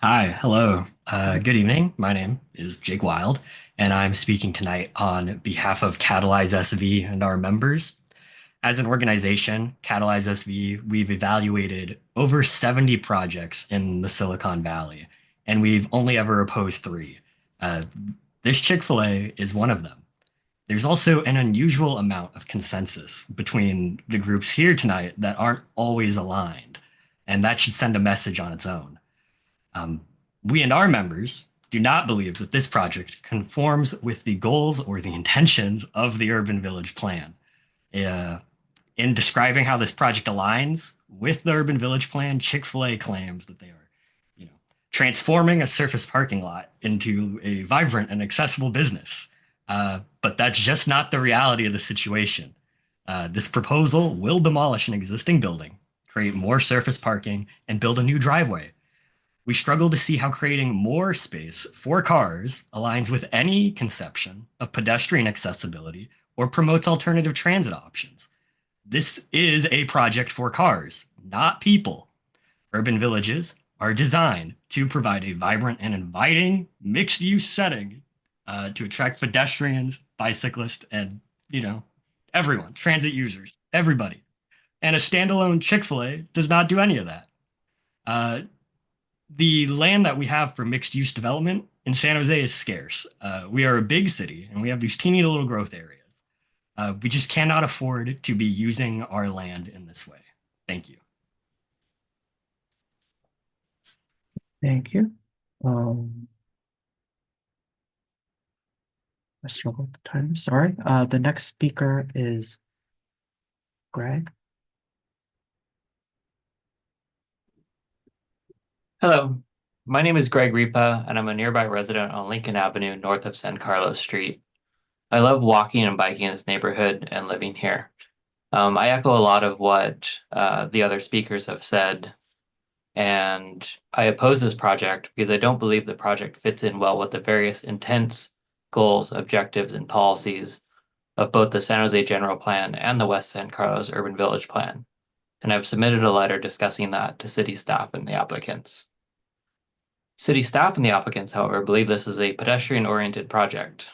Speaker 16: Hi, hello. Good evening. My name is Jake Wild, and I'm speaking tonight on behalf of Catalyze SV and our members. As an organization, Catalyze SV, we've evaluated over 70 projects in the Silicon Valley, and we've only ever opposed 3. This Chick-fil-A is one of them. There's also an unusual amount of consensus between the groups here tonight that aren't always aligned, and that should send a message on its own. We and our members do not believe that this project conforms with the goals or the intentions of the Urban Village Plan. In describing how this project aligns with the Urban Village Plan, Chick-fil-A claims that they are, transforming a surface parking lot into a vibrant and accessible business. But that's just not the reality of the situation. This proposal will demolish an existing building, create more surface parking, and build a new driveway. We struggle to see how creating more space for cars aligns with any conception of pedestrian accessibility or promotes alternative transit options. This is a project for cars, not people. Urban villages are designed to provide a vibrant and inviting mixed-use setting to attract pedestrians, bicyclists, and, everyone, transit users, everybody. And a standalone Chick-fil-A does not do any of that. The land that we have for mixed-use development in San Jose is scarce. We are a big city, and we have these teeny little growth areas. We just cannot afford to be using our land in this way. Thank you.
Speaker 1: Thank you. I struggle with the time, sorry. The next speaker is Greg.
Speaker 17: Hello, my name is Greg Ripa, and I'm a nearby resident on Lincoln Avenue, north of San Carlos Street. I love walking and biking in this neighborhood and living here. I echo a lot of what the other speakers have said, and I oppose this project because I don't believe the project fits in well with the various intents, goals, objectives, and policies of both the San Jose General Plan and the West San Carlos Urban Village Plan. And I've submitted a letter discussing that to city staff and the applicants. City staff and the applicants, however, believe this is a pedestrian-oriented project.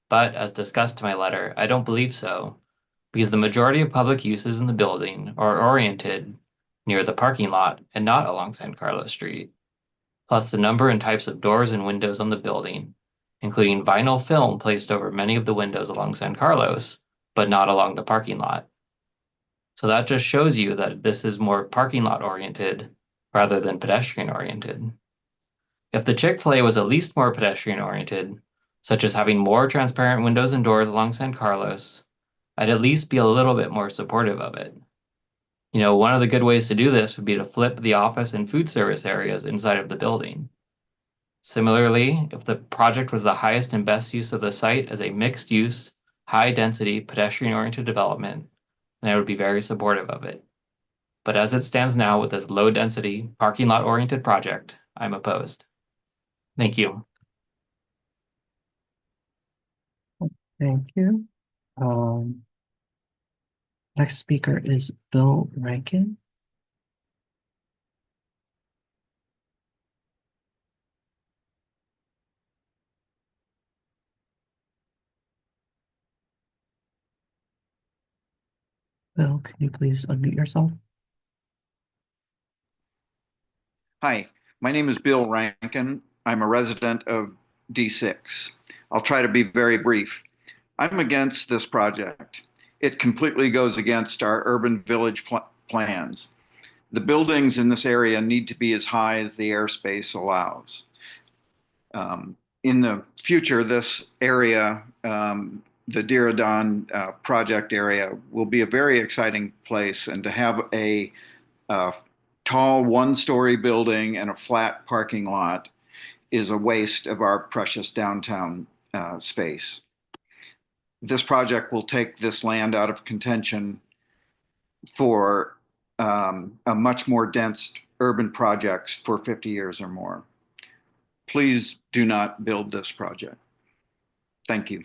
Speaker 17: But as discussed in my letter, I don't believe so, because the majority of public uses in the building are oriented near the parking lot and not along San Carlos Street. Plus, the number and types of doors and windows on the building, including vinyl film placed over many of the windows along San Carlos, but not along the parking lot. So that just shows you that this is more parking lot oriented rather than pedestrian oriented. If the Chick-fil-A was at least more pedestrian oriented, such as having more transparent windows and doors along San Carlos, I'd at least be a little bit more supportive of it. One of the good ways to do this would be to flip the office and food service areas inside of the building. Similarly, if the project was the highest and best use of the site as a mixed-use, high-density, pedestrian-oriented development, then I would be very supportive of it. But as it stands now with this low-density, parking lot-oriented project, I'm opposed. Thank you.
Speaker 1: Thank you. Next speaker is Bill Rankin. Bill, can you please unmute yourself?
Speaker 18: Hi, my name is Bill Rankin. I'm a resident of D6. I'll try to be very brief. I'm against this project. It completely goes against our urban village plans. The buildings in this area need to be as high as the airspace allows. In the future, this area, the Diridon project area, will be a very exciting place, and to have a tall one-story building and a flat parking lot is a waste of our precious downtown space. This project will take this land out of contention for a much more dense urban projects for 50 years or more. Please do not build this project. Thank you.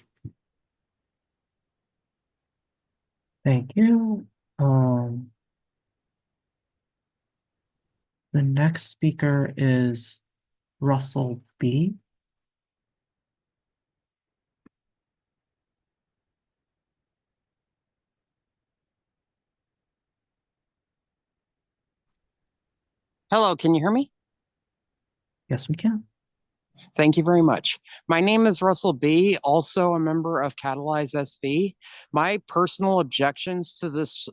Speaker 1: Thank you. The next speaker is Russell B.
Speaker 19: Hello, can you hear me?
Speaker 1: Yes, we can.
Speaker 19: Thank you very much. My name is Russell B., also a member of Catalyze SV. My personal objections to this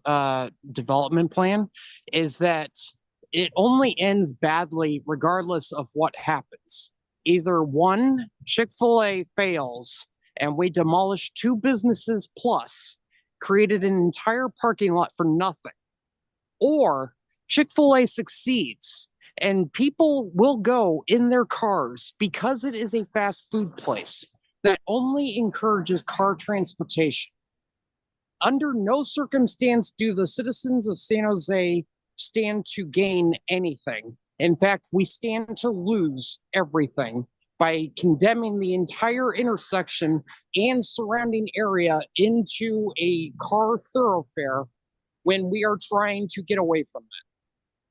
Speaker 19: development plan is that it only ends badly regardless of what happens. Either one, Chick-fil-A fails and we demolish 2 businesses plus, created an entire parking lot for nothing, or Chick-fil-A succeeds and people will go in their cars because it is a fast food place that only encourages car transportation. Under no circumstance do the citizens of San Jose stand to gain anything. In fact, we stand to lose everything by condemning the entire intersection and surrounding area into a car thoroughfare when we are trying to get away from that.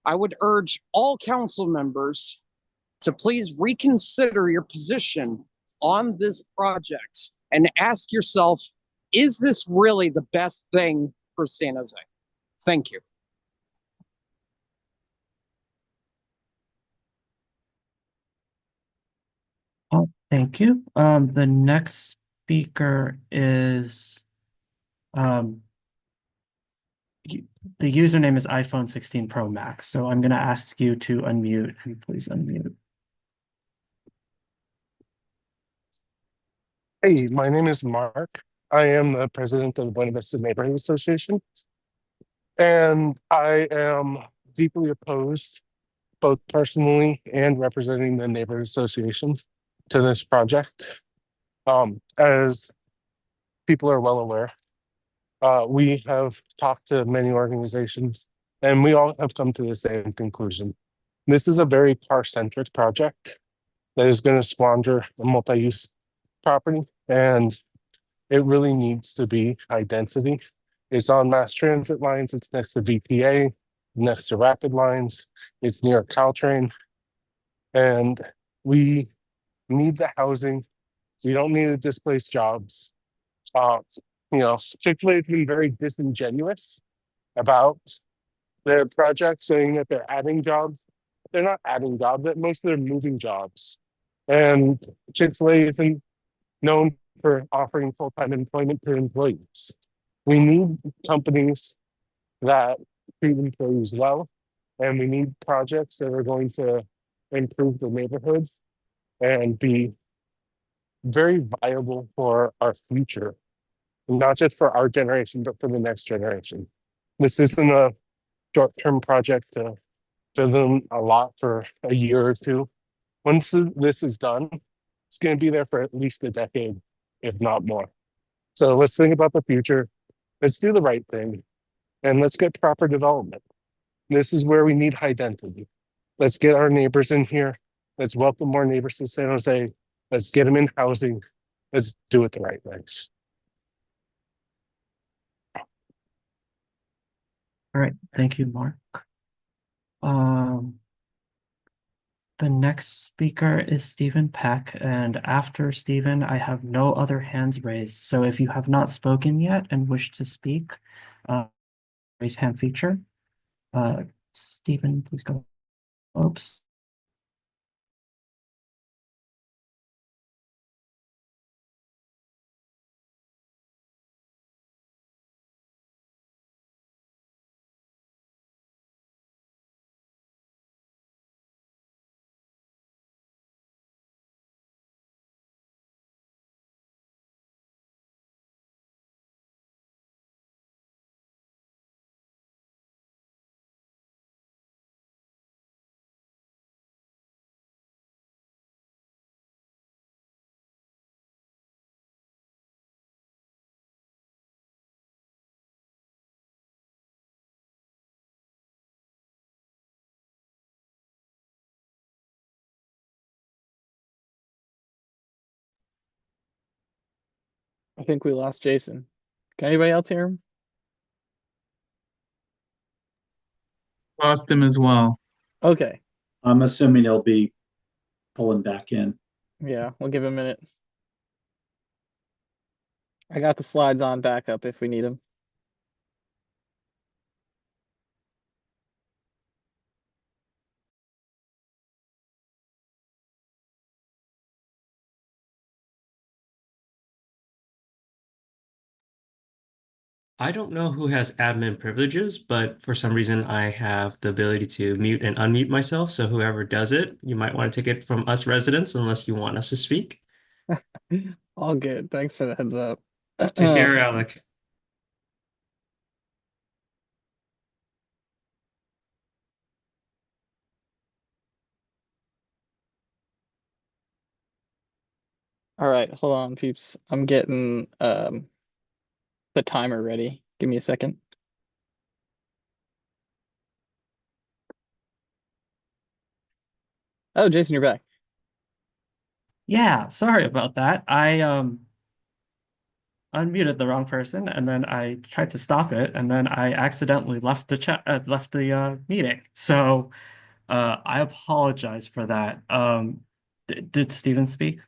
Speaker 19: I would urge all council members to please reconsider your position on this project and ask yourself, is this really the best thing for San Jose? Thank you.
Speaker 1: Oh, thank you. The next speaker is the username is iPhone 16 Pro Max. So I'm going to ask you to unmute, and please unmute.
Speaker 20: Hey, my name is Mark. I am the president of the Buena Vista Neighborhood Association, and I am deeply opposed, both personally and representing the neighborhood association, to this project. As people are well aware, we have talked to many organizations, and we all have come to the same conclusion. This is a very car-centric project that is going to squander a multi-use property, and it really needs to be high density. It's on mass transit lines, it's next to VTA, next to rapid lines, it's near Caltrain, and we need the housing. We don't need to displace jobs. Chick-fil-A has been very disingenuous about their project, saying that they're adding jobs. They're not adding jobs, that most of them are moving jobs. And Chick-fil-A isn't known for offering full-time employment to employees. We need companies that treat employees well, and we need projects that are going to improve the neighborhood and be very viable for our future, not just for our generation, but for the next generation. This isn't a short-term project to fill in a lot for a year or two. Once this is done, it's going to be there for at least a decade, if not more. So let's think about the future. Let's do the right thing, and let's get proper development. This is where we need high density. Let's get our neighbors in here. Let's welcome more neighbors to San Jose. Let's get them in housing. Let's do it the right way.
Speaker 1: All right, thank you, Mark. Um, the next speaker is Stephen Peck, and after Stephen, I have no other hands raised. So if you have not spoken yet and wish to speak, raise hand feature. Stephen, please go. Oops.
Speaker 21: I think we lost Jason. Can anybody else hear him?
Speaker 2: Lost him as well.
Speaker 21: Okay.
Speaker 8: I'm assuming he'll be pulling back in.
Speaker 21: Yeah, we'll give him a minute. I got the slides on backup if we need them.
Speaker 9: I don't know who has admin privileges, but for some reason I have the ability to mute and unmute myself. So whoever does it, you might want to take it from us residents unless you want us to speak.
Speaker 21: All good. Thanks for the heads up.
Speaker 9: Take care, Alec.
Speaker 21: All right, hold on, peeps. I'm getting the timer ready. Give me a second. Oh, Jason, you're back.
Speaker 1: Yeah, sorry about that. I unmuted the wrong person, and then I tried to stop it, and then I accidentally left the chat, left the meeting. So, I apologize for that. Did Steven speak,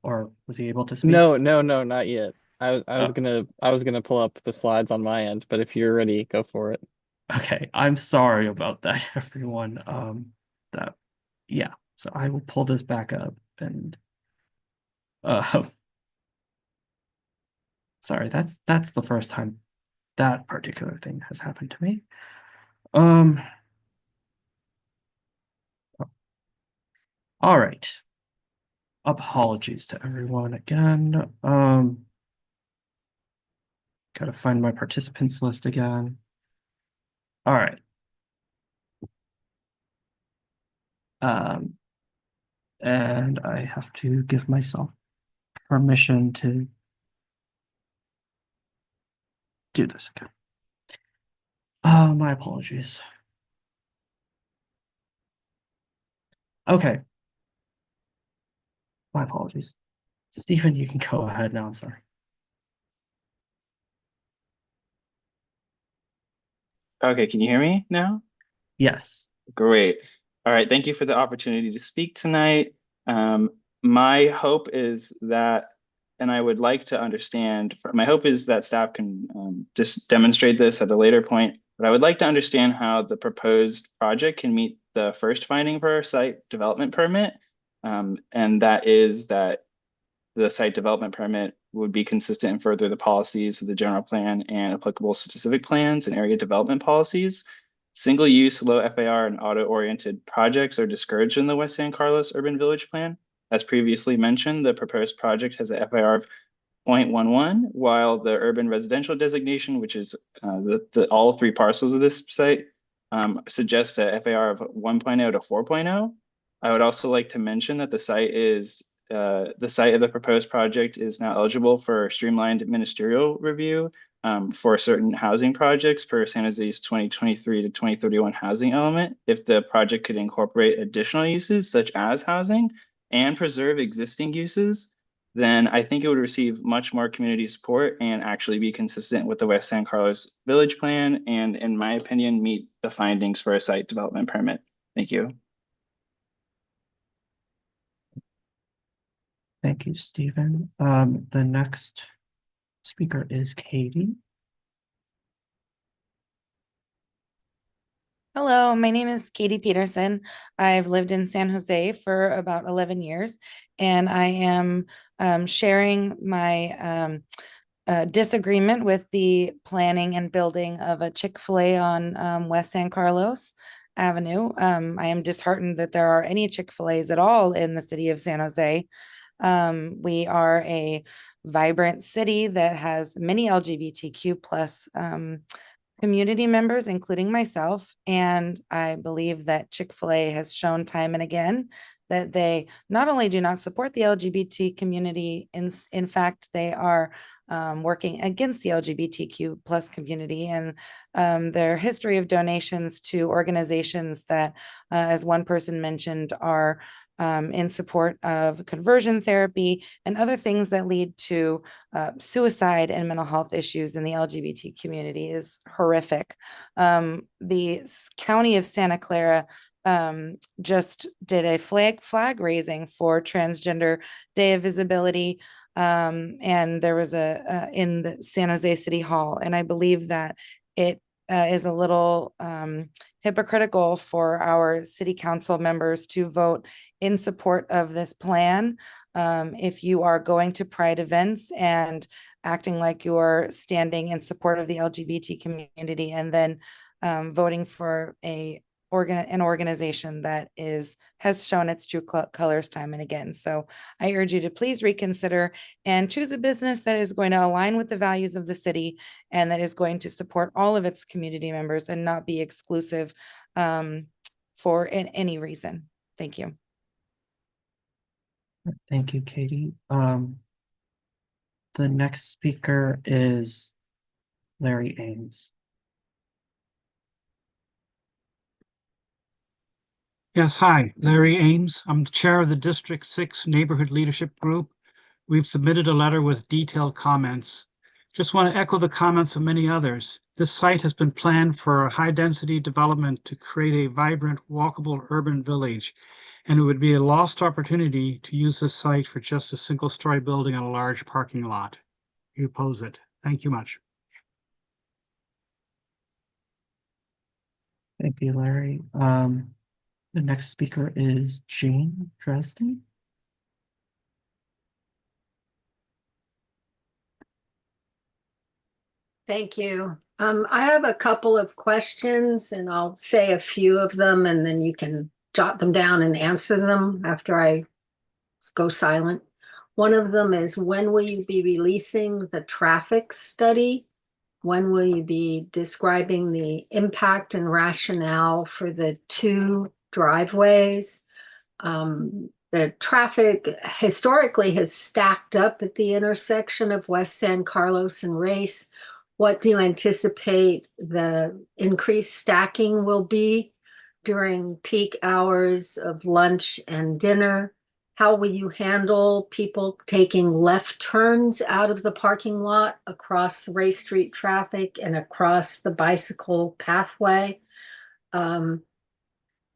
Speaker 1: or was he able to speak?
Speaker 21: No, not yet. I was
Speaker 1: Oh.
Speaker 21: gonna pull up the slides on my end, but if you're ready, go for it.
Speaker 1: Okay, I'm sorry about that, everyone. Yeah. So I will pull this back up and uh, sorry, that's the first time that particular thing has happened to me. All right. Apologies to everyone again. Gotta find my participants list again. All right. And I have to give myself permission to do this again. My apologies. Okay. My apologies. Stephen, you can go ahead now. I'm sorry.
Speaker 22: Okay, can you hear me now?
Speaker 1: Yes.
Speaker 22: Great. All right, thank you for the opportunity to speak tonight. My hope is that, and I would like to understand, my hope is that staff can just demonstrate this at a later point, but I would like to understand how the proposed project can meet the first finding for our site development permit. And that is that the site development permit would be consistent and further the policies of the general plan and applicable specific plans and area development policies. Single-use, low FAR, and auto-oriented projects are discouraged in the West San Carlos Urban Village Plan. As previously mentioned, the proposed project has a FAR of 0.11, while the urban residential designation, which is all three parcels of this site, suggests a FAR of 1.0 to 4.0. I would also like to mention that the site of the proposed project is now eligible for streamlined ministerial review for certain housing projects per San Jose's 2023 to 2031 housing element, if the project could incorporate additional uses such as housing and preserve existing uses. then I think it would receive much more community support and actually be consistent with the West San Carlos Village Plan, and in my opinion, meet the findings for a site development permit. Thank you.
Speaker 1: Thank you, Stephen. The next speaker is Katie.
Speaker 5: Hello, my name is Katie Peterson. I've lived in San Jose for about 11 years, and I am sharing my disagreement with the planning and building of a Chick-fil-A on West San Carlos Avenue. I am disheartened that there are any Chick-fil-A's at all in the city of San Jose. We are a vibrant city that has many LGBTQ plus community members, including myself. And I believe that Chick-fil-A has shown time and again that they not only do not support the LGBT community, in fact, they are working against the LGBTQ plus community, and their history of donations to organizations that, as one person mentioned, are in support of conversion therapy and other things that lead to suicide and mental health issues in the LGBT community is horrific. The county of Santa Clara just did a flag raising for Transgender Day of Visibility, and there was in the San Jose City Hall, and I believe that it is a little hypocritical for our city council members to vote in support of this plan. If you are going to Pride events and acting like you're standing in support of the LGBT community, and then voting for an organization that has shown its true colors time and again. So I urge you to please reconsider and choose a business that is going to align with the values of the city and that is going to support all of its community members and not be exclusive for any reason. Thank you.
Speaker 1: Thank you, Katie. The next speaker is Larry Ames.
Speaker 6: Yes, hi, Larry Ames. I'm the chair of the District 6 Neighborhood Leadership Group. We've submitted a letter with detailed comments. Just want to echo the comments of many others. This site has been planned for a high-density development to create a vibrant, walkable urban village, and it would be a lost opportunity to use this site for just a single-story building on a large parking lot. We oppose it. Thank you much.
Speaker 1: Thank you, Larry. The next speaker is Jane Dresden.
Speaker 23: Thank you. I have a couple of questions and I'll say a few of them and then you can jot them down and answer them after I go silent. One of them is, when will you be releasing the traffic study? When will you be describing the impact and rationale for the two driveways? The traffic historically has stacked up at the intersection of West San Carlos and Race. What do you anticipate the increased stacking will be during peak hours of lunch and dinner? How will you handle people taking left turns out of the parking lot across the Race Street traffic and across the bicycle pathway?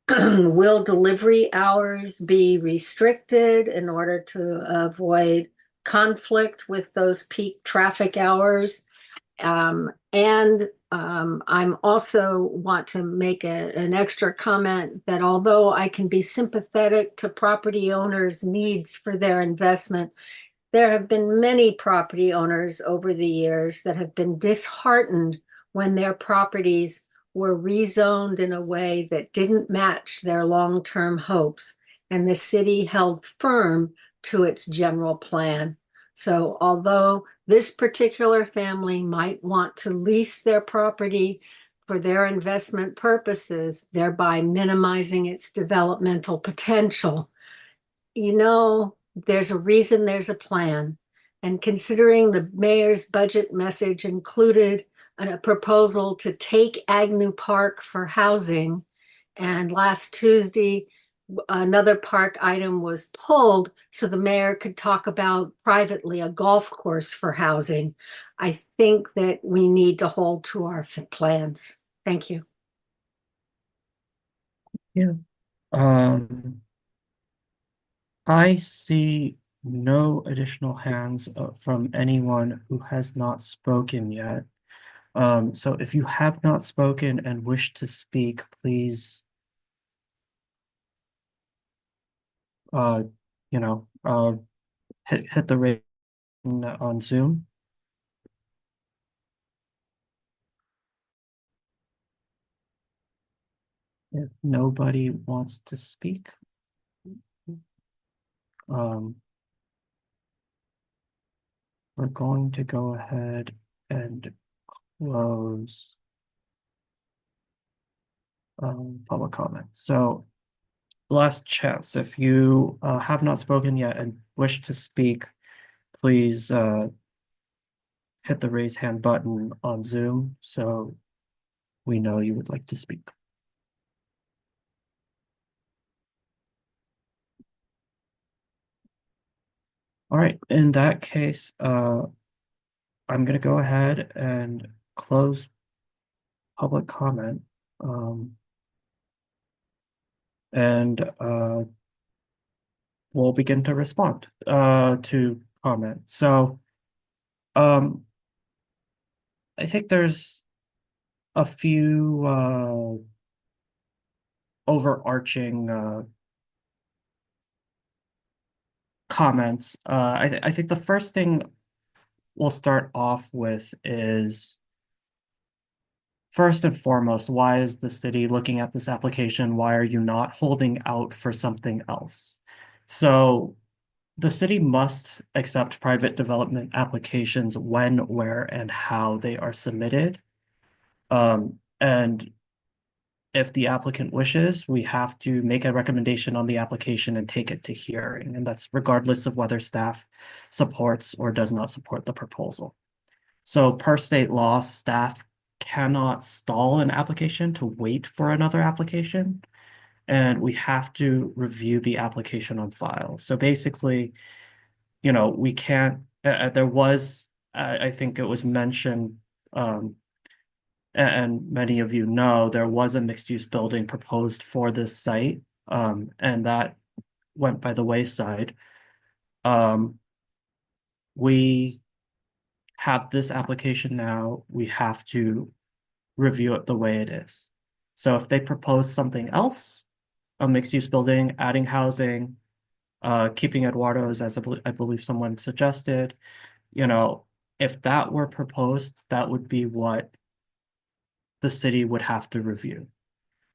Speaker 23: Will delivery hours be restricted in order to avoid conflict with those peak traffic hours? I'm also want to make an extra comment that although I can be sympathetic to property owners' needs for their investment, there have been many property owners over the years that have been disheartened when their properties were rezoned in a way that didn't match their long-term hopes, and the city held firm to its general plan. So although this particular family might want to lease their property for their investment purposes, thereby minimizing its developmental potential, you know, there's a reason there's a plan. And considering the mayor's budget message included a proposal to take Agnew Park for housing, and last Tuesday, another park item was pulled so the mayor could talk about privately a golf course for housing. I think that we need to hold to our plans. Thank you.
Speaker 1: Yeah. I see no additional hands from anyone who has not spoken yet. So if you have not spoken and wish to speak, please, you know, hit the raise on Zoom. If nobody wants to speak, we're going to go ahead and close public comment. So last chance, if you have not spoken yet and wish to speak, please hit the raise hand button on Zoom so we know you would like to speak. All right, in that case, I'm going to go ahead and close public comment. And we'll begin to respond to comment. So I think there's a few overarching comments. I think the first thing we'll start off with is, first and foremost, why is the city looking at this application? Why are you not holding out for something else? So the city must accept private development applications when, where, and how they are submitted. And if the applicant wishes, we have to make a recommendation on the application and take it to hearing. And that's regardless of whether staff supports or does not support the proposal. So per state law, staff cannot stall an application to wait for another application. And we have to review the application on file. So basically, you know, we can't, there was, I think it was mentioned, and many of you know, there was a mixed-use building proposed for this site, and that went by the wayside. We have this application now, we have to review it the way it is. So if they propose something else, a mixed-use building, adding housing, keeping Eduardo's, as I believe someone suggested, you know, if that were proposed, that would be what the city would have to review.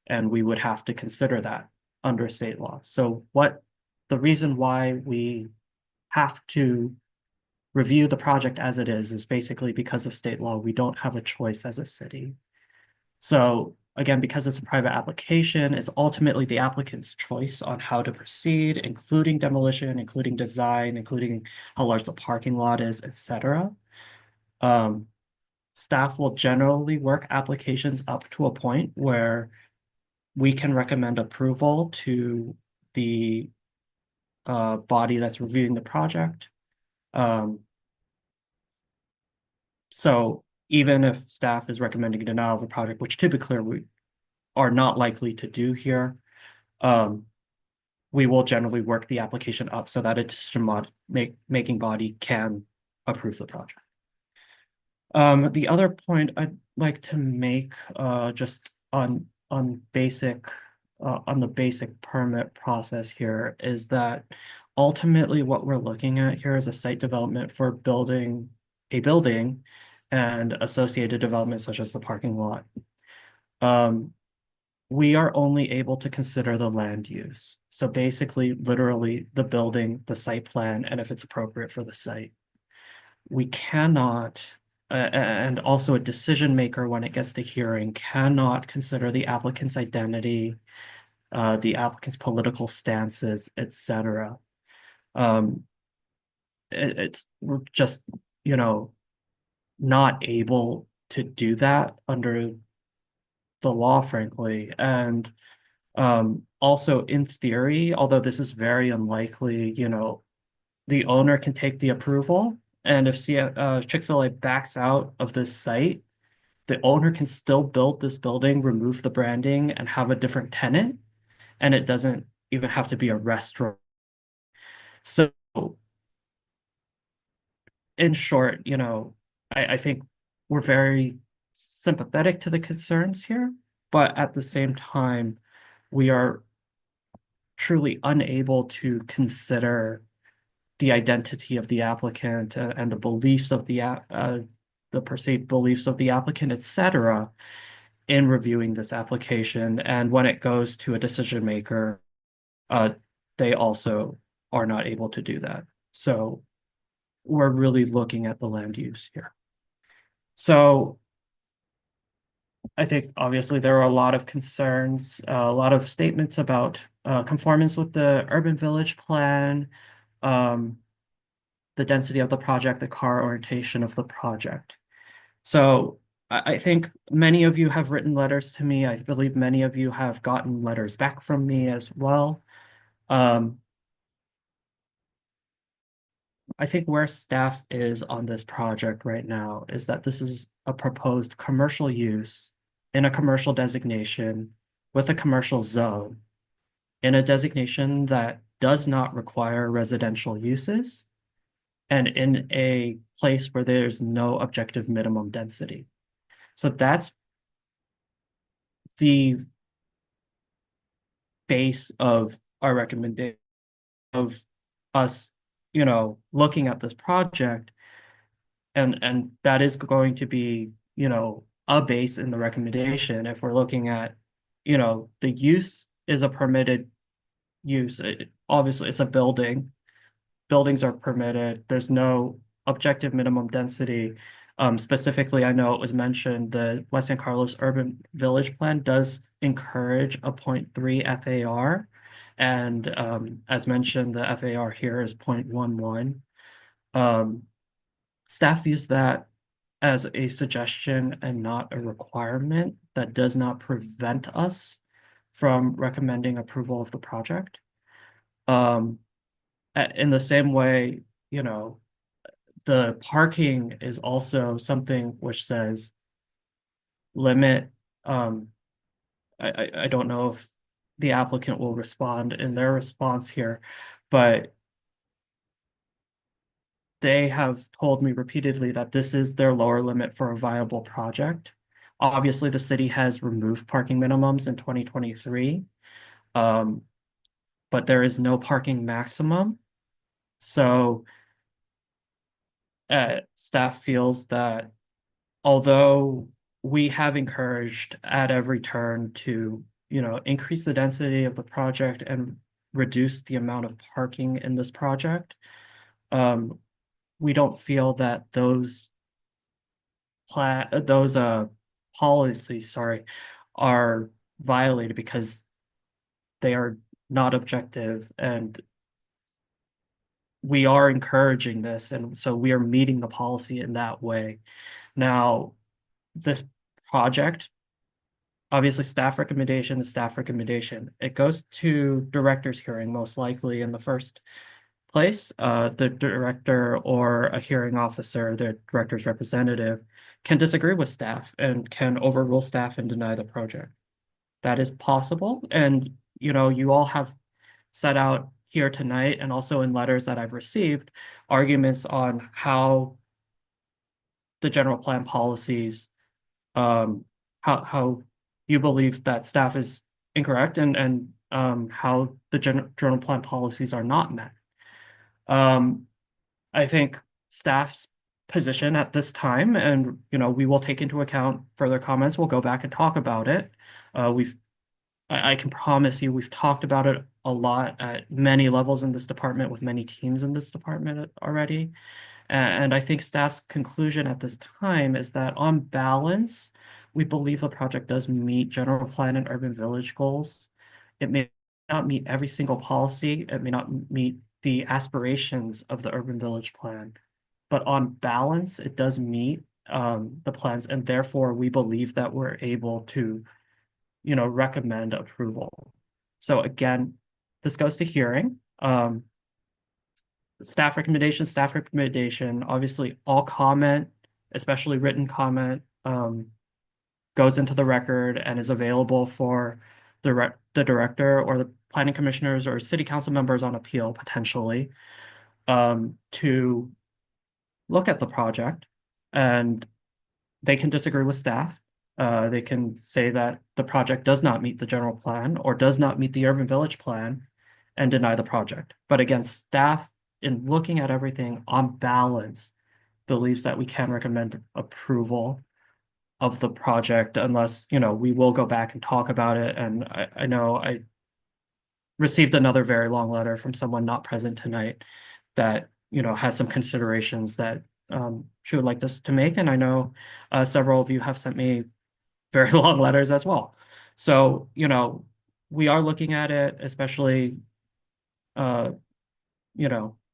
Speaker 1: And we would have to consider that under state law. So the reason why we have to review the project as it is basically because of state law. We don't have a choice as a city. So again, because it's a private application, it's ultimately the applicant's choice on how to proceed, including demolition, including design, including how large the parking lot is, etc. Staff will generally work applications up to a point where we can recommend approval to the body that's reviewing the project. So even if staff is recommending denial of a project, which typically we are not likely to do here, we will generally work the application up so that a decision-making body can approve the project. The other point I'd like to make, just on the basic permit process here, is that ultimately what we're looking at here is a site development for building a building and associated development such as the parking lot. We are only able to consider the land use. So basically, literally the building, the site plan, and if it's appropriate for the site. We cannot, and also a decision maker when it gets to hearing cannot consider the applicant's identity, the applicant's political stances, etc. We're just, you know, not able to do that under the law, frankly. And Also, in theory, although this is very unlikely, the owner can take the approval, and if Chick-fil-A backs out of this site, the owner can still build this building, remove the branding, and have a different tenant, and it doesn't even have to be a restaurant. So, in short, I think we're very sympathetic to the concerns here, but at the same time, we are truly unable to consider the identity of the applicant and the beliefs of the perceived beliefs of the applicant, etc., in reviewing this application. And when it goes to a decision maker, they also are not able to do that. So we're really looking at the land use here. So I think obviously there are a lot of concerns, a lot of statements about conformance with the urban village plan, the density of the project, the car orientation of the project. So I think many of you have written letters to me. I believe many of you have gotten letters back from me as well. I think where staff is on this project right now is that this is a proposed commercial use in a commercial designation with a commercial zone in a designation that does not require residential uses and in a place where there's no objective minimum density. So that's the base of our recommendation of us, looking at this project, and that is going to be, a base in the recommendation. If we're looking at, the use is a permitted use. Obviously, it's a building. Buildings are permitted. There's no objective minimum density. Specifically, I know it was mentioned the West San Carlos Urban Village Plan does encourage a 0.3 FAR. And as mentioned, the FAR here is 0.11. Staff views that as a suggestion and not a requirement. That does not prevent us from recommending approval of the project. In the same way, the parking is also something which says limit. I don't know if the applicant will respond in their response here, but they have told me repeatedly that this is their lower limit for a viable project. Obviously, the city has removed parking minimums in 2023, but there is no parking maximum. So staff feels that although we have encouraged at every turn to, increase the density of the project and reduce the amount of parking in this project, we don't feel that those policies, are violated because they are not objective, and we are encouraging this, and so we are meeting the policy in that way. Now, this project, obviously staff recommendation is staff recommendation. It goes to director's hearing most likely in the first place. The director or a hearing officer, the director's representative, can disagree with staff and can overrule staff and deny the project. That is possible, and you all have set out here tonight and also in letters that I've received arguments on how the general plan policies, how you believe that staff is incorrect and how the general plan policies are not met. I think staff's position at this time, and we will take into account further comments. We'll go back and talk about it. I can promise you we've talked about it a lot at many levels in this department with many teams in this department already. And I think staff's conclusion at this time is that on balance, we believe the project does meet general plan and urban village goals. It may not meet every single policy. It may not meet the aspirations of the urban village plan, but on balance, it does meet the plans, and therefore we believe that we're able to recommend approval. So again, this goes to hearing. Staff recommendation, obviously all comment, especially written comment, goes into the record and is available for the director or the planning commissioners or city council members on appeal potentially to look at the project, and they can disagree with staff. They can say that the project does not meet the general plan or does not meet the urban village plan and deny the project. But again, staff, in looking at everything on balance, believes that we can recommend approval of the project unless, we will go back and talk about it. And I know I received another very long letter from someone not present tonight that, has some considerations that she would like us to make. And I know several of you have sent me very long letters as well. So, we are looking at it, especially,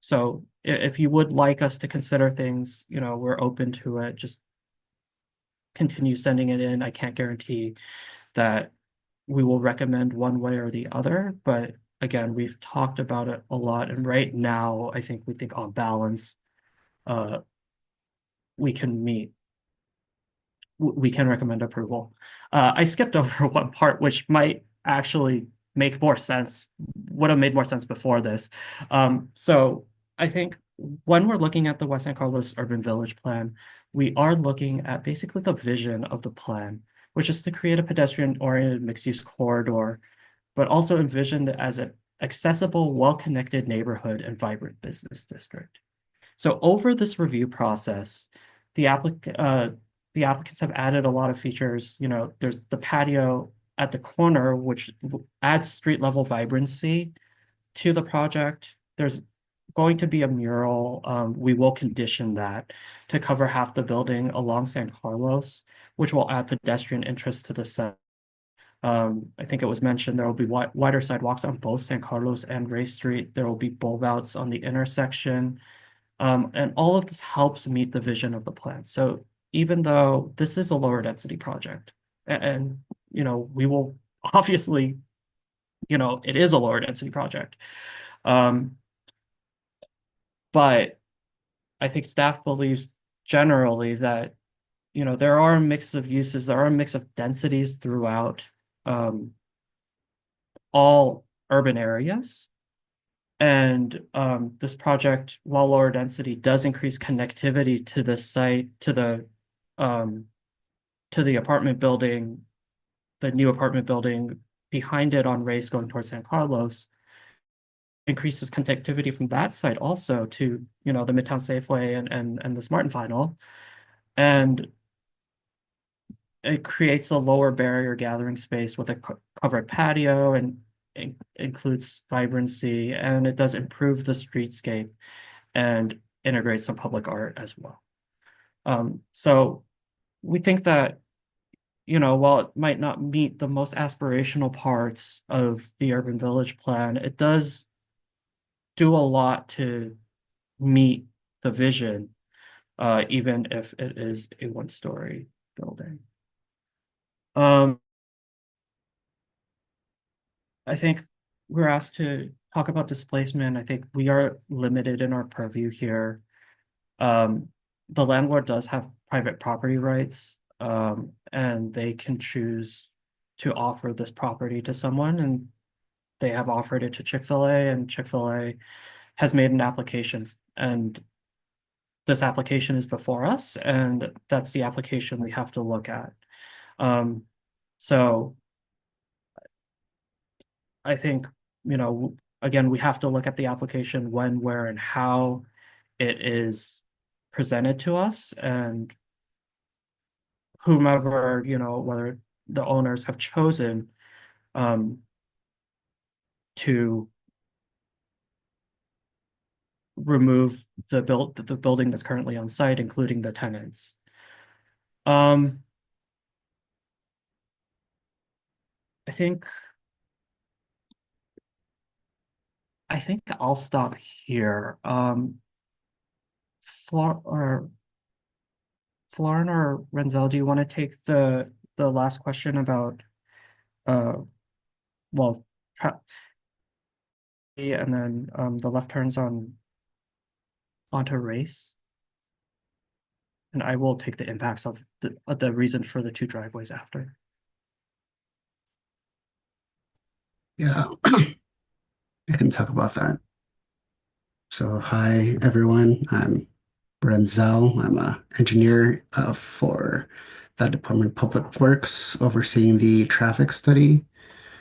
Speaker 1: so if you would like us to consider things, we're open to it. Just continue sending it in. I can't guarantee that we will recommend one way or the other, but again, we've talked about it a lot. And right now, I think we think on balance, we can recommend approval. I skipped over one part, which might actually make more sense, would have made more sense before this. So I think when we're looking at the West San Carlos Urban Village Plan, we are looking at basically the vision of the plan, which is to create a pedestrian-oriented mixed-use corridor, but also envisioned as an accessible, well-connected neighborhood and vibrant business district. So over this review process, the applicants have added a lot of features. There's the patio at the corner, which adds street level vibrancy to the project. There's going to be a mural. We will condition that to cover half the building along San Carlos, which will add pedestrian interest to the site. I think it was mentioned there will be wider sidewalks on both San Carlos and Ray Street. There will be bulb outs on the intersection. And all of this helps meet the vision of the plan. So even though this is a lower density project, and we will obviously, it is a lower density project. But I think staff believes generally that, there are a mix of uses, there are a mix of densities throughout all urban areas. And this project, while lower density, does increase connectivity to the site, to the apartment building, the new apartment building behind it on Race going towards San Carlos, increases connectivity from that site also to, the Midtown Safeway and the Smart and Final. And it creates a lower barrier gathering space with a covered patio and includes vibrancy, and it does improve the streetscape and integrate some public art as well. So we think that, while it might not meet the most aspirational parts of the urban village plan, it does do a lot to meet the vision, even if it is a one-story building. I think we're asked to talk about displacement. I think we are limited in our purview here. The landlord does have private property rights, and they can choose to offer this property to someone, and they have offered it to Chick-fil-A, and Chick-fil-A has made an application, and this application is before us, and that's the application we have to look at. So I think, again, we have to look at the application when, where, and how it is presented to us, and whomever, whether the owners have chosen to remove the building that's currently on site, including the tenants. I think I'll stop here. Florin or Renzel, do you want to take the last question about well, and then the left turns onto Race. And I will take the impacts of the reason for the two driveways after.
Speaker 3: Yeah, I can talk about that. So, hi everyone. I'm Renzel. I'm an engineer for the Department of Public Works, overseeing the traffic study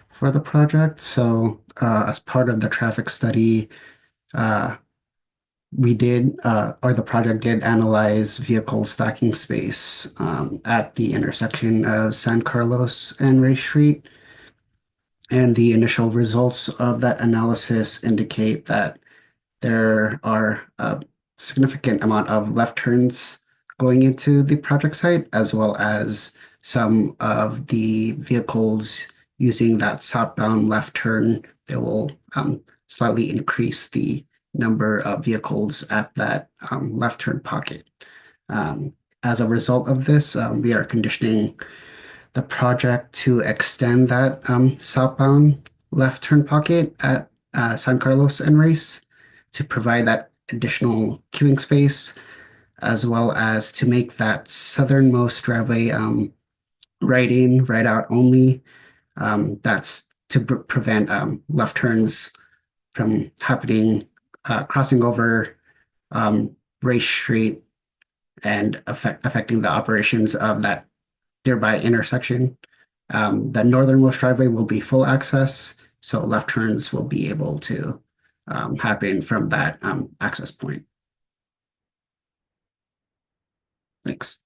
Speaker 3: for the project. So, as part of the traffic study, we did, or the project did analyze vehicle stacking space at the intersection of San Carlos and Ray Street. And the initial results of that analysis indicate that there are a significant amount of left turns going into the project site, as well as some of the vehicles using that southbound left turn. They will slightly increase the number of vehicles at that left turn pocket. As a result of this, we are conditioning the project to extend that southbound left turn pocket at San Carlos and Race to provide that additional queuing space, as well as to make that southernmost driveway right in, right out only. That's to prevent left turns from happening, crossing over Race Street and affecting the operations of that nearby intersection. The northernmost driveway will be full access, so left turns will be able to happen from that access point. Thanks.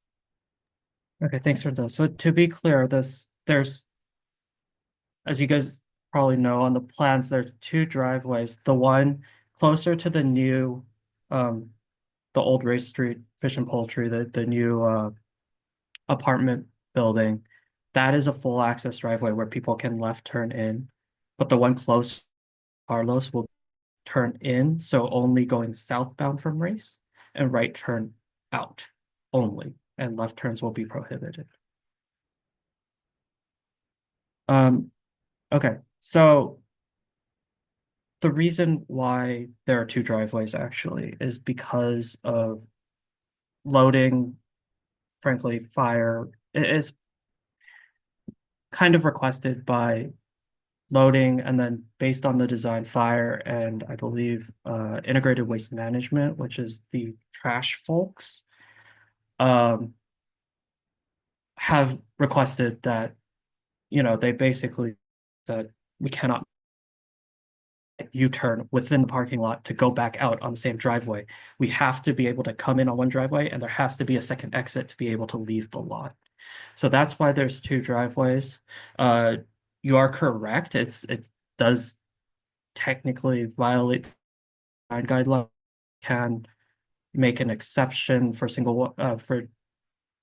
Speaker 1: Okay, thanks for those. So to be clear, there's, as you guys probably know on the plans, there's two driveways. The one closer to the new, the old Race Street Fish and Poultry, the new apartment building, that is a full access driveway where people can left turn in. But the one close to Carlos will turn in, so only going southbound from Race, and right turn out only, and left turns will be prohibited. Okay, so the reason why there are two driveways actually is because of loading, frankly, fire. It is kind of requested by loading, and then based on the design, fire, and I believe integrated waste management, which is the trash folks, have requested that, you know, they basically said we cannot U-turn within the parking lot to go back out on the same driveway. We have to be able to come in on one driveway, and there has to be a second exit to be able to leave the lot. So that's why there's two driveways. You are correct. It does technically violate design guidelines. Can make an exception for for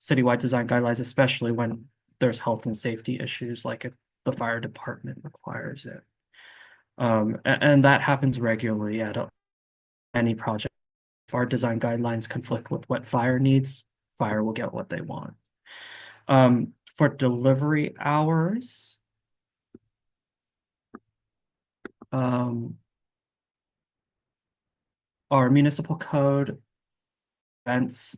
Speaker 1: citywide design guidelines, especially when there's health and safety issues, like if the fire department requires it. And that happens regularly at any project. If our design guidelines conflict with what fire needs, fire will get what they want. For delivery hours, our municipal code events,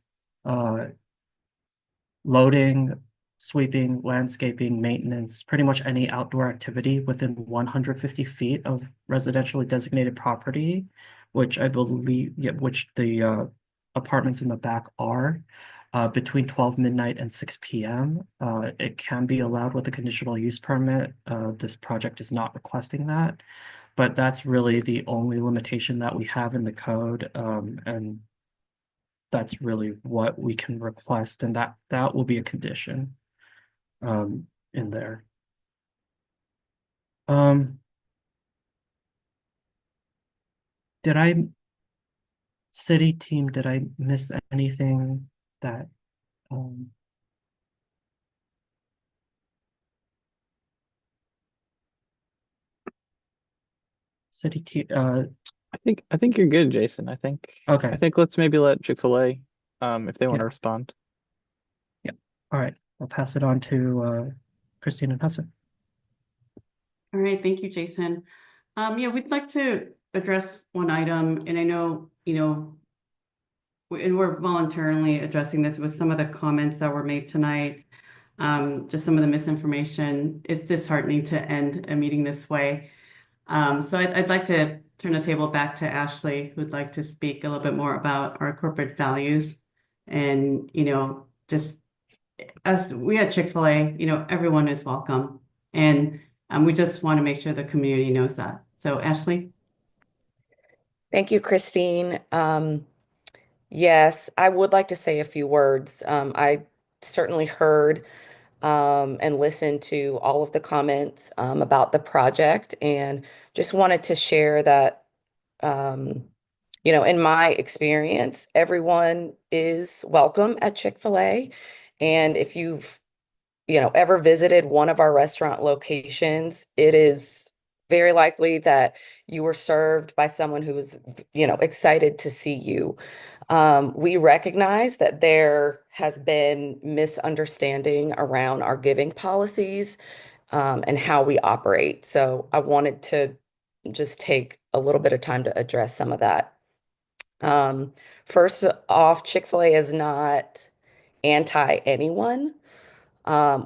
Speaker 1: loading, sweeping, landscaping, maintenance, pretty much any outdoor activity within 150 feet of residentially designated property, which I believe, which the apartments in the back are, between 12 midnight and 6 p.m. It can be allowed with a conditional use permit. This project is not requesting that, but that's really the only limitation that we have in the code, and that's really what we can request, and that will be a condition in there. City team, did I miss anything that city team
Speaker 21: I think you're good, Jason. I think let's maybe let Chick-fil-A if they want to respond.
Speaker 1: Yeah. All right. I'll pass it on to Christine and Hudson.
Speaker 4: All right, thank you, Jason. Yeah, we'd like to address one item, and I know, and we're voluntarily addressing this with some of the comments that were made tonight. Just some of the misinformation. It's disheartening to end a meeting this way. So I'd like to turn the table back to Ashley, who'd like to speak a little bit more about our corporate values. And, just as we at Chick-fil-A, everyone is welcome. And we just want to make sure the community knows that. So Ashley?
Speaker 7: Thank you, Christine. Yes, I would like to say a few words. I certainly heard and listened to all of the comments about the project, and just wanted to share that, in my experience, everyone is welcome at Chick-fil-A. And if you've, ever visited one of our restaurant locations, it is very likely that you were served by someone who was, excited to see you. We recognize that there has been misunderstanding around our giving policies and how we operate. So I wanted to just take a little bit of time to address some of that. First off, Chick-fil-A is not anti anyone.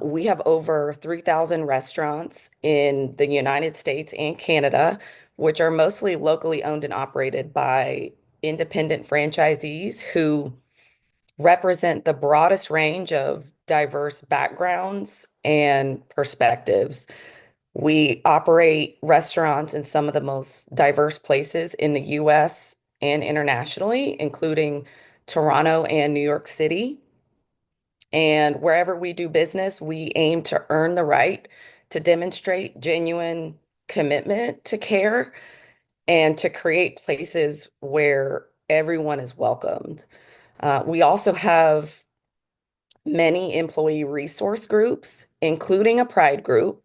Speaker 7: We have over 3,000 restaurants in the United States and Canada, which are mostly locally owned and operated by independent franchisees who represent the broadest range of diverse backgrounds and perspectives. We operate restaurants in some of the most diverse places in the US and internationally, including Toronto and New York City. And wherever we do business, we aim to earn the right to demonstrate genuine commitment to care and to create places where everyone is welcomed. We also have many employee resource groups, including a pride group.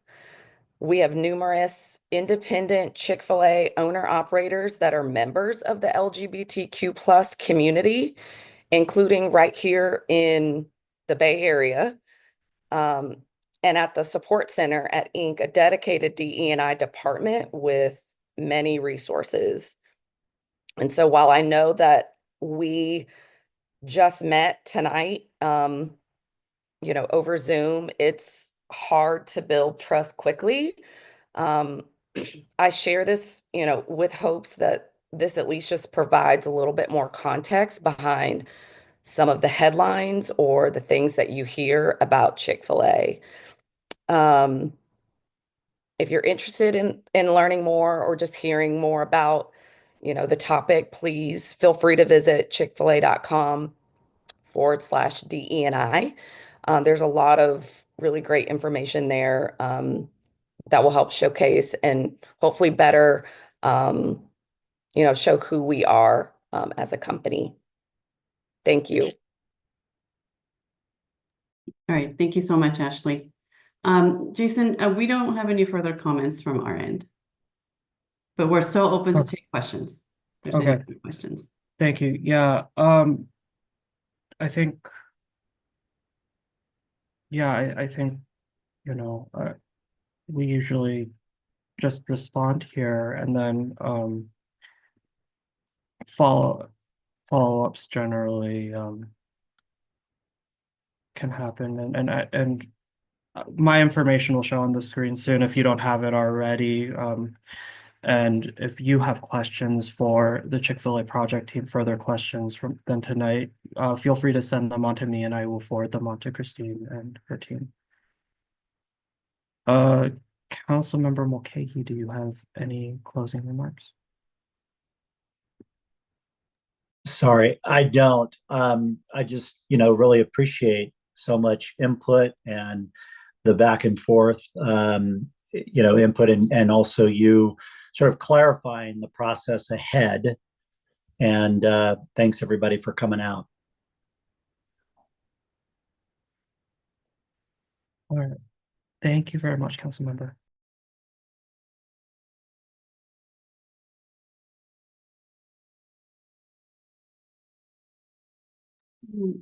Speaker 7: We have numerous independent Chick-fil-A owner-operators that are members of the LGBTQ plus community, including right here in the Bay Area. And at the support center at Inc., a dedicated DE&I department with many resources. And so while I know that we just met tonight, over Zoom, it's hard to build trust quickly. I share this, with hopes that this at least just provides a little bit more context behind some of the headlines or the things that you hear about Chick-fil-A. If you're interested in learning more or just hearing more about, the topic, please feel free to visit chickfil-a.com/DE&I. There's a lot of really great information there that will help showcase and hopefully better, show who we are as a company. Thank you.
Speaker 4: All right, thank you so much, Ashley. Jason, we don't have any further comments from our end, but we're still open to take questions. If there's any
Speaker 1: Okay.
Speaker 4: other questions.
Speaker 1: Thank you. Yeah, I think, I think, we usually just respond here and then follow-ups generally can happen, and my information will show on the screen soon if you don't have it already. And if you have questions for the Chick-fil-A project team, further questions from them tonight, feel free to send them on to me and I will forward them on to Christine and her team. Councilmember Mulcahy, do you have any closing remarks?
Speaker 8: Sorry, I don't. I just, really appreciate so much input and the back and forth, input and also you sort of clarifying the process ahead. And thanks everybody for coming out.
Speaker 1: All right. Thank you very much, Councilmember.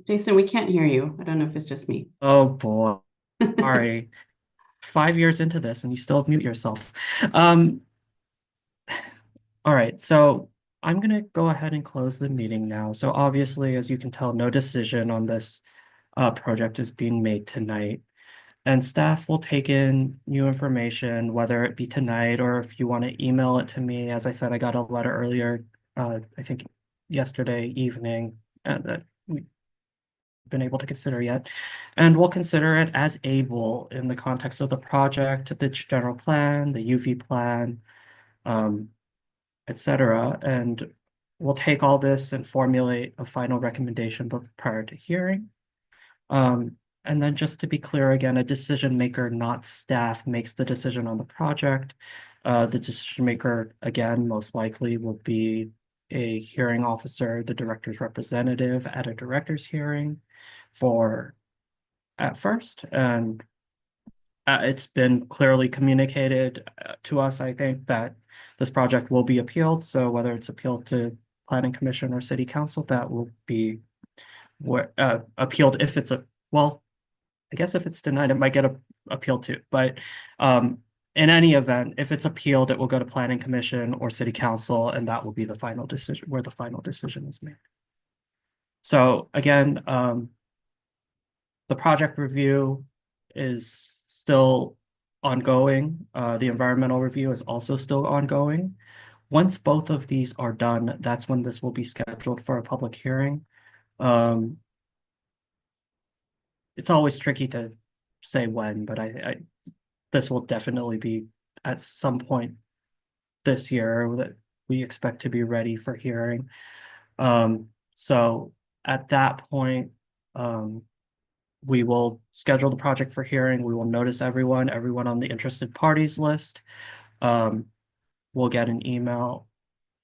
Speaker 4: Jason, we can't hear you. I don't know if it's just me.
Speaker 1: Oh boy. Sorry. 5 years into this and you still mute yourself. All right, so I'm gonna go ahead and close the meeting now. So obviously, as you can tell, no decision on this project is being made tonight. And staff will take in new information, whether it be tonight or if you want to email it to me. As I said, I got a letter earlier, I think yesterday evening, that we've been able to consider yet. And we'll consider it as able in the context of the project, the general plan, the UV plan, etc. And we'll take all this and formulate a final recommendation prior to hearing. And then just to be clear again, a decision maker, not staff, makes the decision on the project. The decision maker, again, most likely will be a hearing officer, the director's representative at a director's hearing at first. And it's been clearly communicated to us, I think, that this project will be appealed. So whether it's appealed to Planning Commission or City Council, that will be appealed if it's well, I guess if it's denied, it might get appealed too. But in any event, if it's appealed, it will go to Planning Commission or City Council, and that will be the final decision, where the final decision is made. So again, the project review is still ongoing. The environmental review is also still ongoing. Once both of these are done, that's when this will be scheduled for a public hearing. It's always tricky to say when, but this will definitely be at some point this year that we expect to be ready for hearing. So at that point, we will schedule the project for hearing. We will notice everyone on the interested parties list. We'll get an email.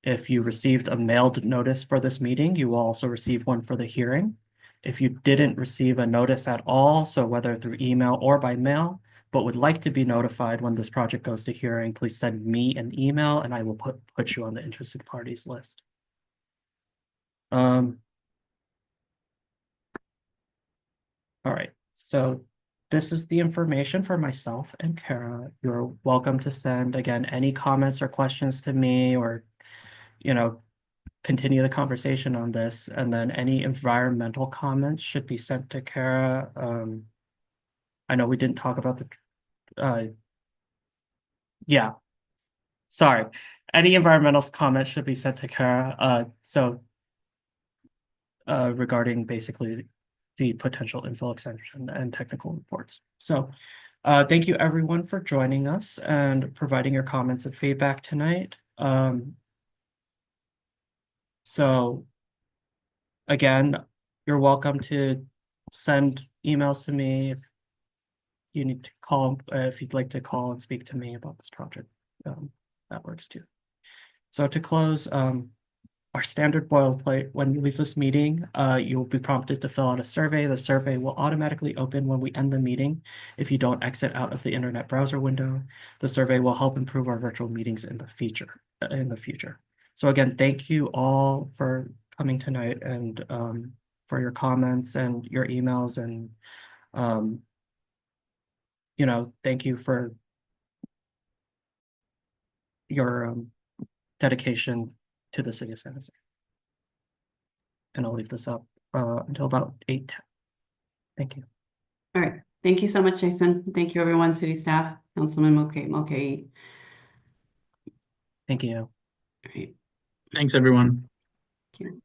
Speaker 1: If you received a mailed notice for this meeting, you will also receive one for the hearing. If you didn't receive a notice at all, so whether through email or by mail, but would like to be notified when this project goes to hearing, please send me an email and I will put you on the interested parties list. All right, so this is the information for myself and Kara. You're welcome to send, again, any comments or questions to me, or, continue the conversation on this. And then any environmental comments should be sent to Kara. I know we didn't talk about yeah, sorry. Any environmental comments should be sent to Kara. Regarding basically the potential infill extension and technical reports. So thank you everyone for joining us and providing your comments and feedback tonight. So again, you're welcome to send emails to me if you need to call, if you'd like to call and speak to me about this project. That works too. So to close, our standard boilerplate: when you leave this meeting, you will be prompted to fill out a survey. The survey will automatically open when we end the meeting if you don't exit out of the internet browser window. The survey will help improve our virtual meetings in the future. So again, thank you all for coming tonight and for your comments and your emails, and thank you for your dedication to the city of San Jose. And I'll leave this up until about 8:10. Thank you.
Speaker 4: All right. Thank you so much, Jason. Thank you, everyone, city staff, Councilman Mulcahy.
Speaker 1: Thank you.
Speaker 4: All right.
Speaker 2: Thanks, everyone.
Speaker 4: Thank you.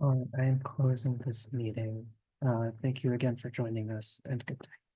Speaker 1: I am closing this meeting. Thank you again for joining us and good day.